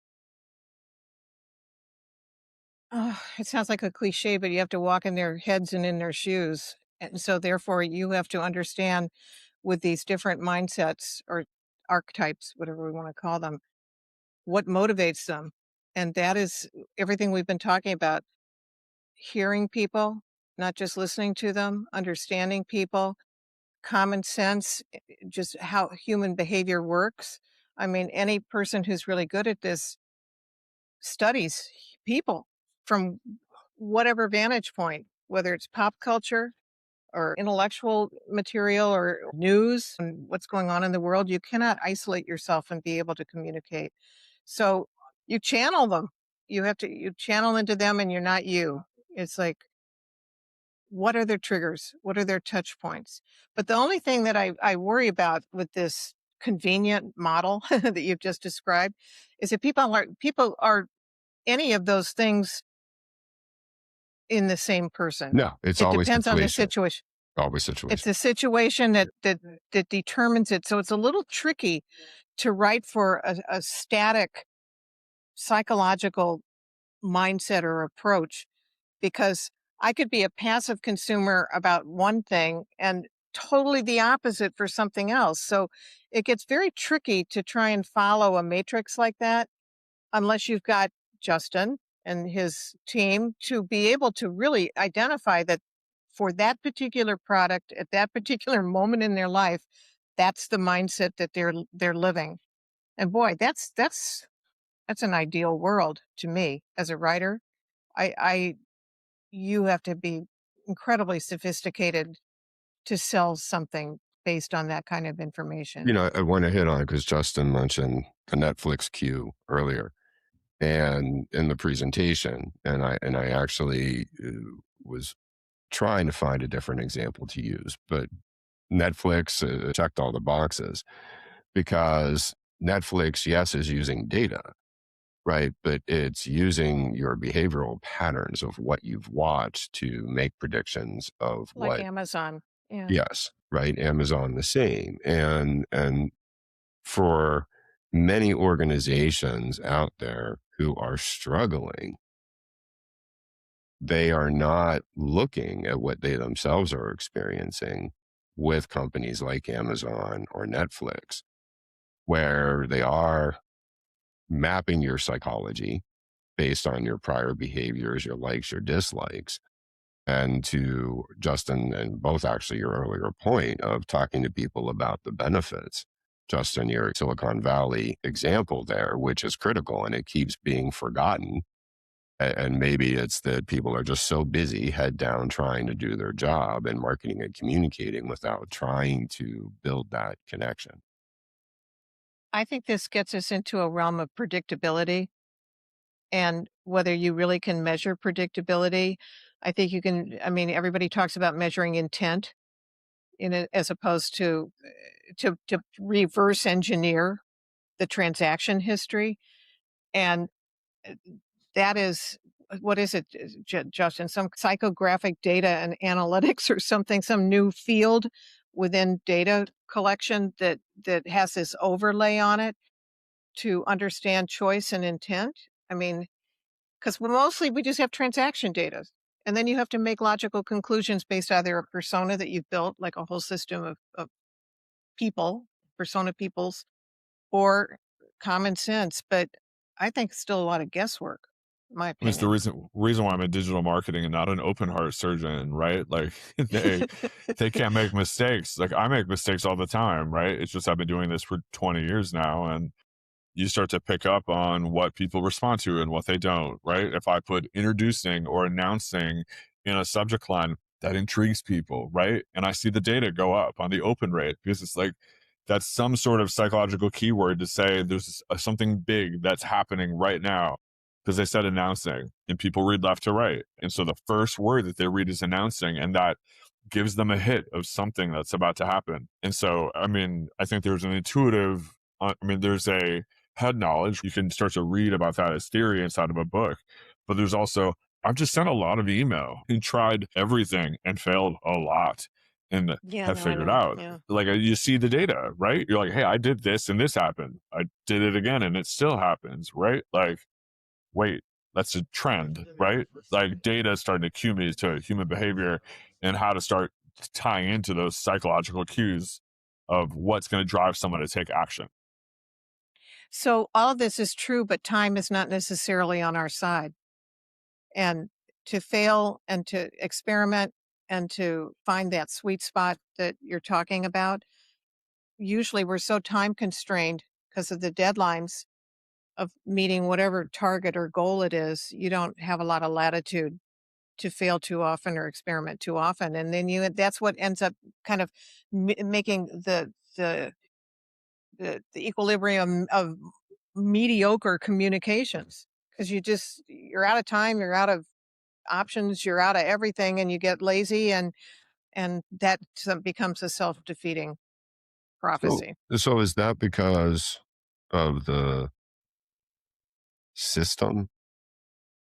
Oh, it sounds like a cliche, but you have to walk in their heads and in their shoes. And so, therefore, you have to understand with these different mindsets or archetypes, whatever we want to call them, what motivates them. And that is everything we've been talking about, hearing people, not just listening to them, understanding people, common sense, just how human behavior works. I mean, any person who's really good at this studies people from whatever vantage point, whether it's pop culture or intellectual material or news and what's going on in the world. You cannot isolate yourself and be able to communicate. So you channel them. You channel into them and you're not you. It's like, what are their triggers? What are their touch points? But the only thing that I worry about with this convenient model that you've just described is that people are any of those things in the same person. No, it's It always depends on the situational. situation. Always It's situation. the situation that determines it. So it's a little tricky to write for a static psychological mindset or approach because I could be a passive consumer about one thing and totally the opposite for something else. So it gets very tricky to try and follow a matrix like that unless you've got Justin and his team to be able to really identify that for that particular product at that particular moment in their life, that's the mindset that they're living. And boy, that's an ideal world to me as a writer. I you have to be incredibly sophisticated to sell something based on that kind of information. I want to hit on because Justin mentioned the Netflix queue earlier and in the presentation, and I actually was trying to find a different example to use, but Netflix checked all the boxes because Netflix, yes, is using data, right? But it's using your behavioral patterns of what you've watched to make predictions of Like what, Amazon. Yeah. yes, right? Amazon the same. And for many organizations out there who are struggling, they are not looking at what they themselves are experiencing with companies like Amazon or Netflix, where they are mapping your psychology based on your prior behaviors, your likes, your dislikes. And to Justin and both actually your earlier point of talking to people about the benefits, Justin, your Silicon Valley example there, which is critical and it keeps being forgotten. And maybe it's that people are just so busy, head down, trying to do their job and marketing and communicating without trying to build that connection. I think this gets us into a realm of predictability and whether you really can measure predictability. I think you can, I mean, everybody talks about measuring intent in it as opposed to reverse engineer the transaction history. And uh, that is what is it, Justin? Some psychographic data and analytics or something, some new field within data collection that has this overlay on it to understand choice and intent. I mean, because mostly we just have transaction data. And then you have to make logical conclusions based either a persona that you've built, like a whole system of people, persona peoples, or common sense. But I think still a lot of guesswork, in my It's the opinion. reason why I'm in digital marketing and not an open heart surgeon, right? Like they can't make mistakes. Like I make mistakes all the time, right? It's just I've been doing this for 20 years now, and you start to pick up on what people respond to and what they don't, right? If I put introducing or announcing in a subject line, that intrigues people, right? And I see the data go up on the open rate because it's like that's some sort of psychological keyword to say there's something big that's happening right now because they said announcing and people read left to right. And so the first word that they read is announcing, and that gives them a hit of something that's about to happen. And so, I mean, I think there's an intuitive, I mean, there's a head knowledge. You can start to read about that as theory inside of a book. But there's also, I've just sent a lot of email and tried everything and failed a lot and Yeah, have no, I figured know. out. Yeah. Like you see the data, right? You're like, hey, I did this and this happened. I did it again and it still happens, right? Like, wait, that's a trend, right? Like data is starting to cue me to human behavior and how to start tying into those psychological cues of what's going to drive someone to take action. So all of this is true, but time is not necessarily on our side. And to fail and to experiment and to find that sweet spot that you're talking about, usually we're so time constrained because of the deadlines of meeting whatever target or goal it is. You don't have a lot of latitude to fail too often or experiment too often, and then you that's what ends up kind of making the equilibrium of mediocre communications, because you're out of time, you're out of options, you're out of everything, and you get lazy, and that becomes a self-defeating So, prophecy. so is that because of the system,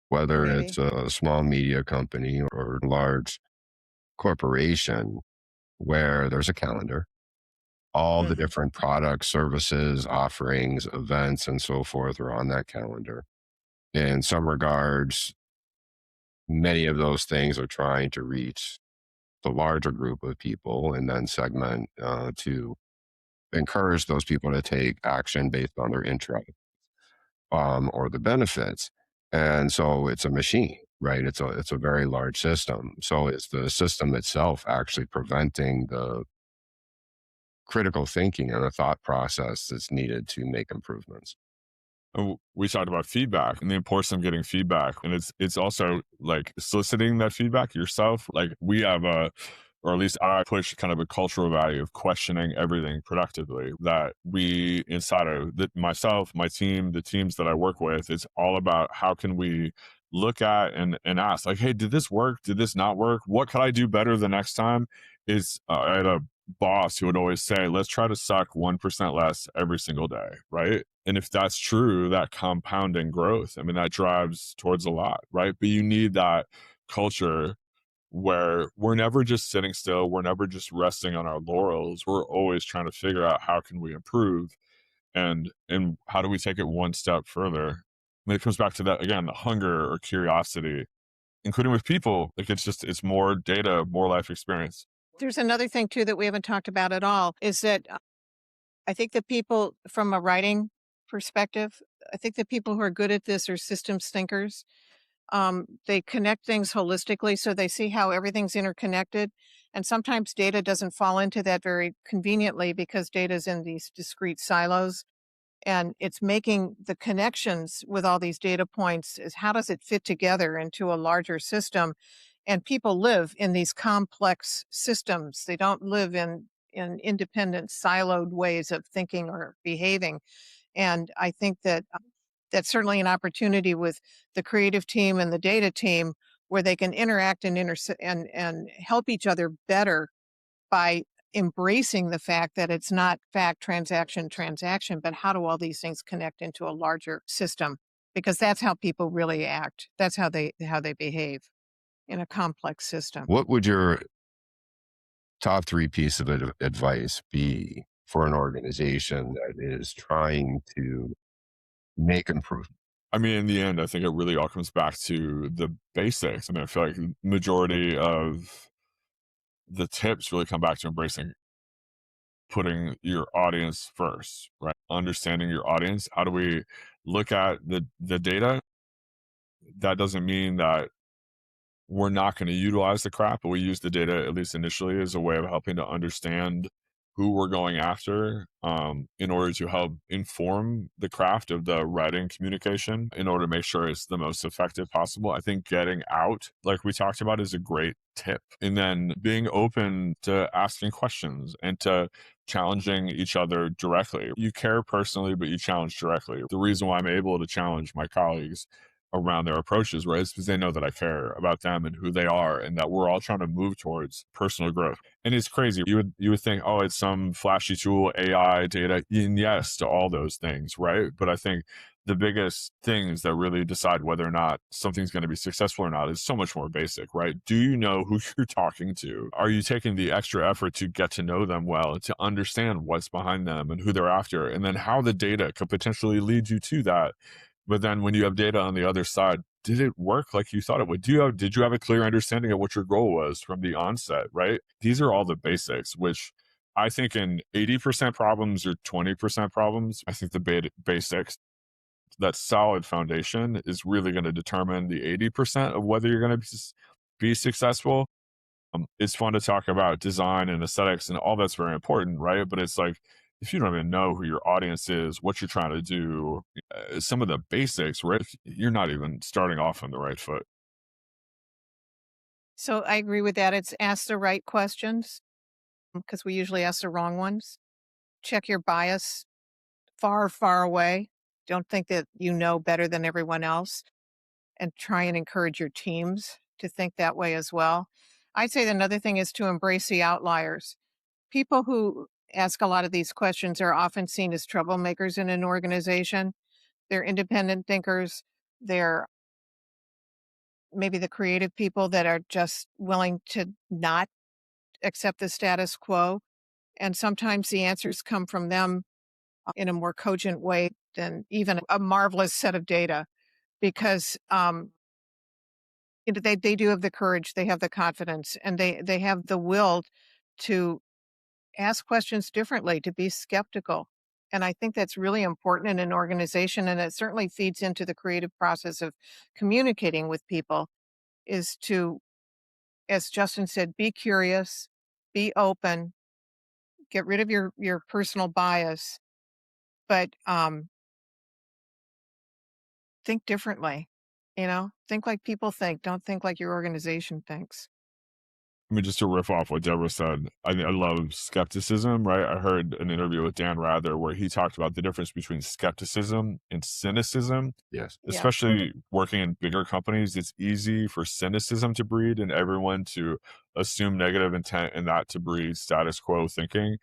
whether Maybe. it's a small media company or large corporation, where there's a calendar, all the Hmm. different products, services, offerings, events, and so forth are on that calendar. In some regards, many of those things are trying to reach the larger group of people and then segment to encourage those people to take action based on their interest or the benefits. And so it's a machine, right? It's a very large system. So it's the system itself actually preventing the critical thinking and the thought process that's needed to make improvements. We talked about feedback and the importance of getting feedback, and it's also like soliciting that feedback yourself. Like we have a, or at least I push kind of a cultural value of questioning everything productively. That we inside of myself, my team, the teams that I work with, it's all about how can we look at and ask like, hey, did this work? Did this not work? What could I do better the next time? Is I had a boss who would always say, let's try to suck 1% less every single day, right? And if that's true, that compounding growth, I mean, that drives towards a lot, right? But you need that culture where we're never just sitting still, we're never just resting on our laurels. We're always trying to figure out how can we improve and how do we take it one step further. I mean, it comes back to that again, the hunger or curiosity, including with people. Like it's more data, more life experience. There's another thing too that we haven't talked about at all, is that I think the people from a writing perspective, I think the people who are good at this are systems thinkers. They connect things holistically, so they see how everything's interconnected. And sometimes data doesn't fall into that very conveniently because data is in these discrete silos, and it's making the connections with all these data points is how does it fit together into a larger system. And people live in these complex systems. They don't live in independent siloed ways of thinking or behaving. And I think that that's certainly an opportunity with the creative team and the data team, where they can interact and and help each other better by embracing the fact that it's not fact, transaction, but how do all these things connect into a larger system? Because that's how people really act. That's how they behave in a complex system. What would your top three piece of advice be for an organization that is trying to make improvement? I mean, in the end, I think it really all comes back to the basics. I mean, I feel like majority of the tips really come back to embracing putting your audience first, right? Understanding your audience. How do we look at the data? That doesn't mean that we're not going to utilize the crap, but we use the data at least initially as a way of helping to understand who we're going after in order to help inform the craft of the writing communication in order to make sure it's the most effective possible. I think getting out, like we talked about, is a great tip. And then being open to asking questions and to challenging each other directly. You care personally, but you challenge directly. The reason why I'm able to challenge my colleagues around their approaches, right? It's because they know that I care about them and who they are, and that we're all trying to move towards personal growth. And it's crazy. You would think, oh, it's some flashy tool, AI, data, and yes to all those things, right? But I think the biggest things that really decide whether or not something's going to be successful or not is so much more basic, right? Do you know who you're talking to? Are you taking the extra effort to get to know them well, to understand what's behind them and who they're after, and then how the data could potentially lead you to that? But then when you have data on the other side, did it work like you thought it would? Did you have a clear understanding of what your goal was from the onset, right? These are all the basics, which I think in 80% problems or 20% problems, I think the basics, that solid foundation is really going to determine the 80% of whether you're going to be successful. It's fun to talk about design and aesthetics and all that's very important, right? But it's like, if you don't even know who your audience is, what you're trying to do, some of the basics, right? You're not even starting off on the right foot. So I agree with that. It's ask the right questions because we usually ask the wrong ones. Check your bias far, far away. Don't think that you know better than everyone else, and try and encourage your teams to think that way as well. I'd say another thing is to embrace the outliers. People who ask a lot of these questions are often seen as troublemakers in an organization. They're independent thinkers. They're maybe the creative people that are just willing to not accept the status quo. And sometimes the answers come from them in a more cogent way than even a marvelous set of data because they do have the courage, they have the confidence, and they have the will to ask questions differently, to be skeptical. And I think that's really important in an organization. And it certainly feeds into the creative process of communicating with people is to, as Justin said, be curious, be open, get rid of your personal bias, but think differently. Think like people think. Don't think like your organization thinks. I mean, just to riff off what Deborah said, I love skepticism, right? I heard an interview with Dan Rather where he talked about the difference between skepticism and cynicism. Yes. Yeah. Especially working in bigger companies, it's easy for cynicism to breed and everyone to assume negative intent and that to breed status quo thinking.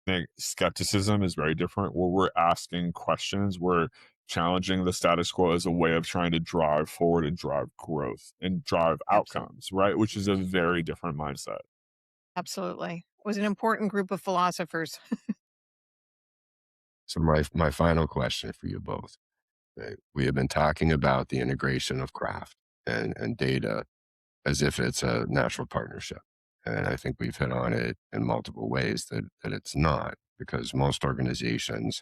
I think skepticism is very different where we're asking questions, we're challenging the status quo as a way of trying to drive forward and drive growth and drive Absolutely. outcomes, right? Which is a very different mindset. Absolutely. It was an important group of philosophers. So my final question for you both. Right? We have been talking about the integration of craft and data as if it's a natural partnership. And I think we've hit on it in multiple ways that it's not, because most organizations,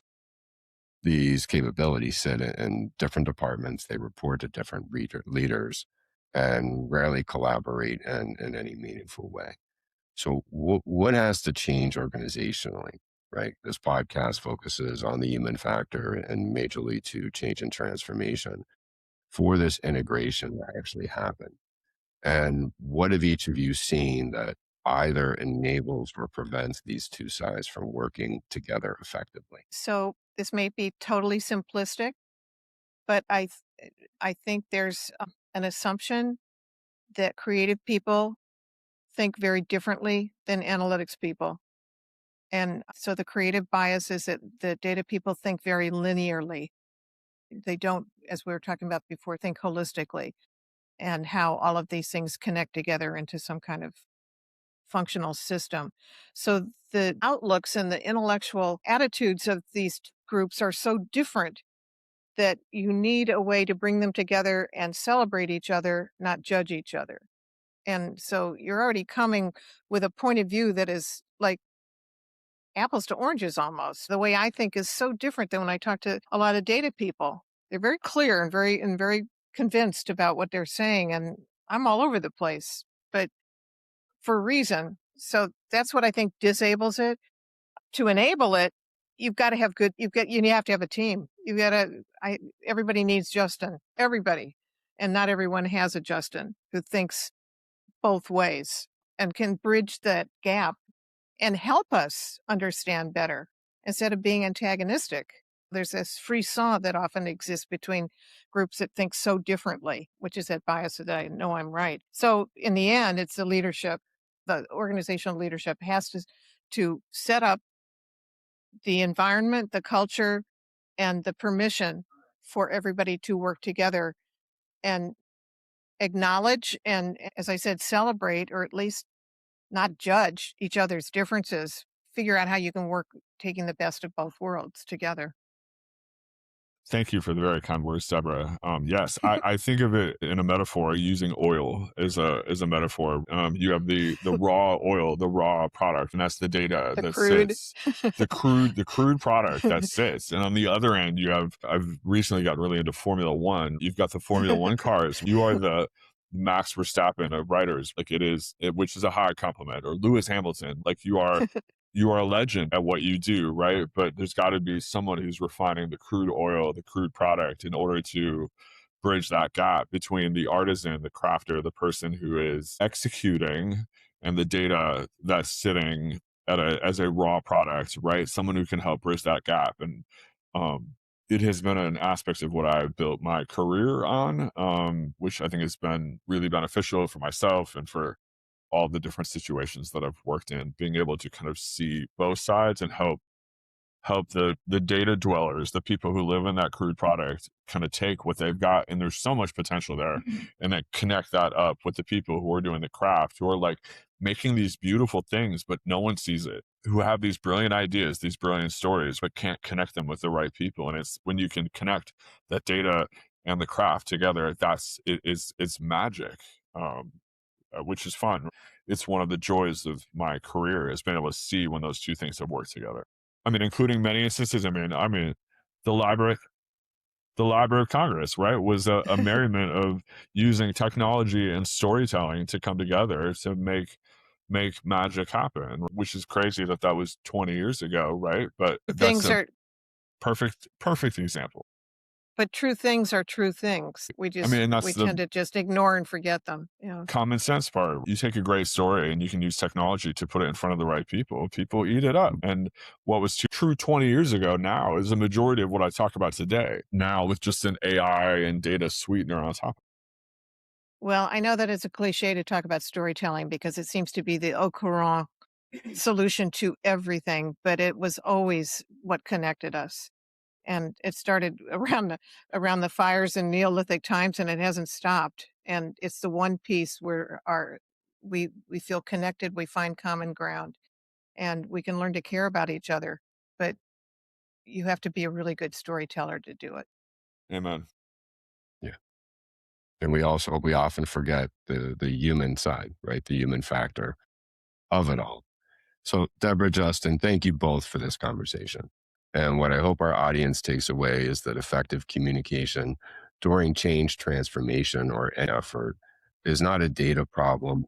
these capabilities sit in different departments. They report to different leaders and rarely collaborate in any meaningful way. So what has to change organizationally, right? This podcast focuses on the human factor and majorly to change and transformation for this integration to actually happen. And what have each of you seen that either enables or prevents these two sides from working together effectively? So this may be totally simplistic, but I think there's an assumption that creative people think very differently than analytics people. And so the creative bias is that the data people think very linearly. They don't, as we were talking about before, think holistically and how all of these things connect together into some kind of functional system. So the outlooks and the intellectual attitudes of these groups are so different that you need a way to bring them together and celebrate each other, not judge each other. And so you're already coming with a point of view that is like apples to oranges almost. The way I think is so different than when I talk to a lot of data people. They're very clear and very convinced about what they're saying, and I'm all over the place, but for a reason. So that's what I think disables it. To enable it, you've got to have you have to have a team. Everybody needs Justin, everybody. And not everyone has a Justin who thinks both ways and can bridge that gap and help us understand better instead of being antagonistic. There's this frisson that often exists between groups that think so differently, which is that bias that I know I'm right. So in the end, it's the leadership, the organizational leadership has to set up the environment, the culture, and the permission for everybody to work together and acknowledge and, as I said, celebrate or at least not judge each other's differences. Figure out how you can work taking the best of both worlds together. Thank you for the very kind words, Deborah. Yes, I think of it in a metaphor using oil as a metaphor. You have the raw oil, the raw product, and that's the data The that crude. sits, the crude product that sits. And on the other end, you have I've recently got really into Formula One. You've got the Formula One cars. You are the Max Verstappen of writers, like which is a high compliment, or Lewis Hamilton. Like you are a legend at what you do, right? But there's got to be someone who's refining the crude oil, the crude product, in order to bridge that gap between the artisan, the crafter, the person who is executing, and the data that's sitting as a raw product, right? Someone who can help bridge that gap. And it has been an aspect of what I've built my career on, which I think has been really beneficial for myself and for all the different situations that I've worked in, being able to kind of see both sides and help the data dwellers, the people who live in that crude product, kind of take what they've got, and there's so much potential there, and then connect that up with the people who are doing the craft, who are like making these beautiful things, but no one sees it, who have these brilliant ideas, these brilliant stories, but can't connect them with the right people. And it's when you can connect that data and the craft together, it's magic. Which is fun. It's one of the joys of my career is being able to see when those two things have worked together. I mean, including many instances. I mean, the library, the Library of Congress, right, was a merriment of using technology and storytelling to come together to make magic happen, which is crazy that that was 20 years ago, right? But that's Things a are, perfect example. but true things are true things. I mean, and We that's the tend to just ignore and forget them. Yeah. common sense part. You take a great story and you can use technology to put it in front of the right people. People eat it up. And what was true 20 years ago now is a majority of what I talk about today, now with just an AI and data sweetener on top. Well, I know that it's a cliche to talk about storytelling because it seems to be the au courant solution to everything, but it was always what connected us. And it started around the fires in Neolithic times, and it hasn't stopped. And it's the one piece where we feel connected, we find common ground, and we can learn to care about each other. But you have to be a really good storyteller to do it. Amen. Yeah. And we often forget the human side, right? The human factor of it all. So, Deborah, Justin, thank you both for this conversation. And what I hope our audience takes away is that effective communication during change, transformation, or an effort is not a data problem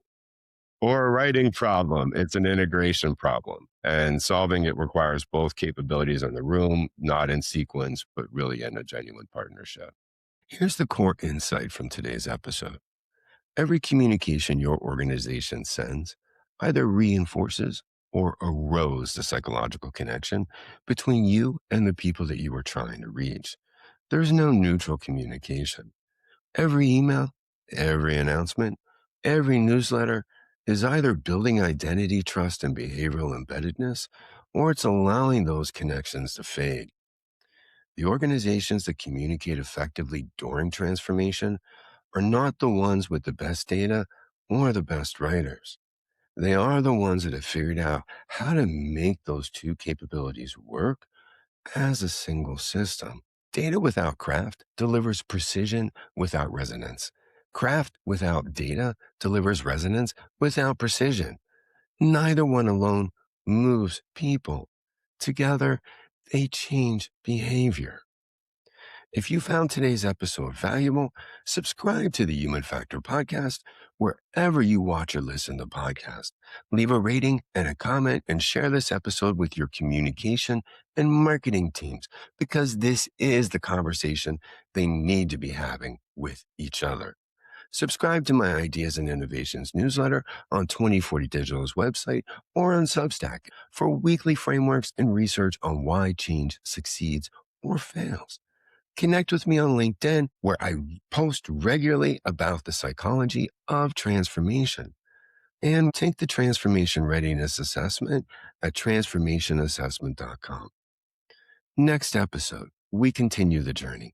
or a writing problem. It's an integration problem. And solving it requires both capabilities in the room, not in sequence, but really in a genuine partnership. Here's the core insight from today's episode. Every communication your organization sends either reinforces or erodes the psychological connection between you and the people that you are trying to reach. There's no neutral communication. Every email, every announcement, every newsletter is either building identity, trust, and behavioral embeddedness, or it's allowing those connections to fade. The organizations that communicate effectively during transformation are not the ones with the best data or the best writers. They are the ones that have figured out how to make those two capabilities work as a single system. Data without craft delivers precision without resonance. Craft without data delivers resonance without precision. Neither one alone moves people. Together, they change behavior. If you found today's episode valuable, subscribe to the Human Factor podcast wherever you watch or listen to podcasts. Leave a rating and a comment and share this episode with your communication and marketing teams because this is the conversation they need to be having with each other. Subscribe to my Ideas and Innovations newsletter on 2040 Digital's website or on Substack for weekly frameworks and research on why change succeeds or fails. Connect with me on LinkedIn, where I post regularly about the psychology of transformation. And take the Transformation Readiness Assessment at transformationassessment.com. Next episode, we continue the journey.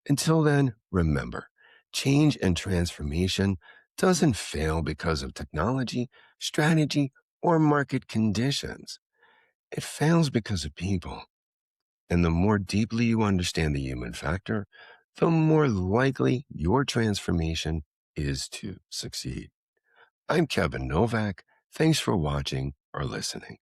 Until then, remember, change and transformation doesn't fail because of technology, strategy, or market conditions. It fails because of people. And the more deeply you understand the human factor, the more likely your transformation is to succeed. I'm Kevin Novak. Thanks for watching or listening.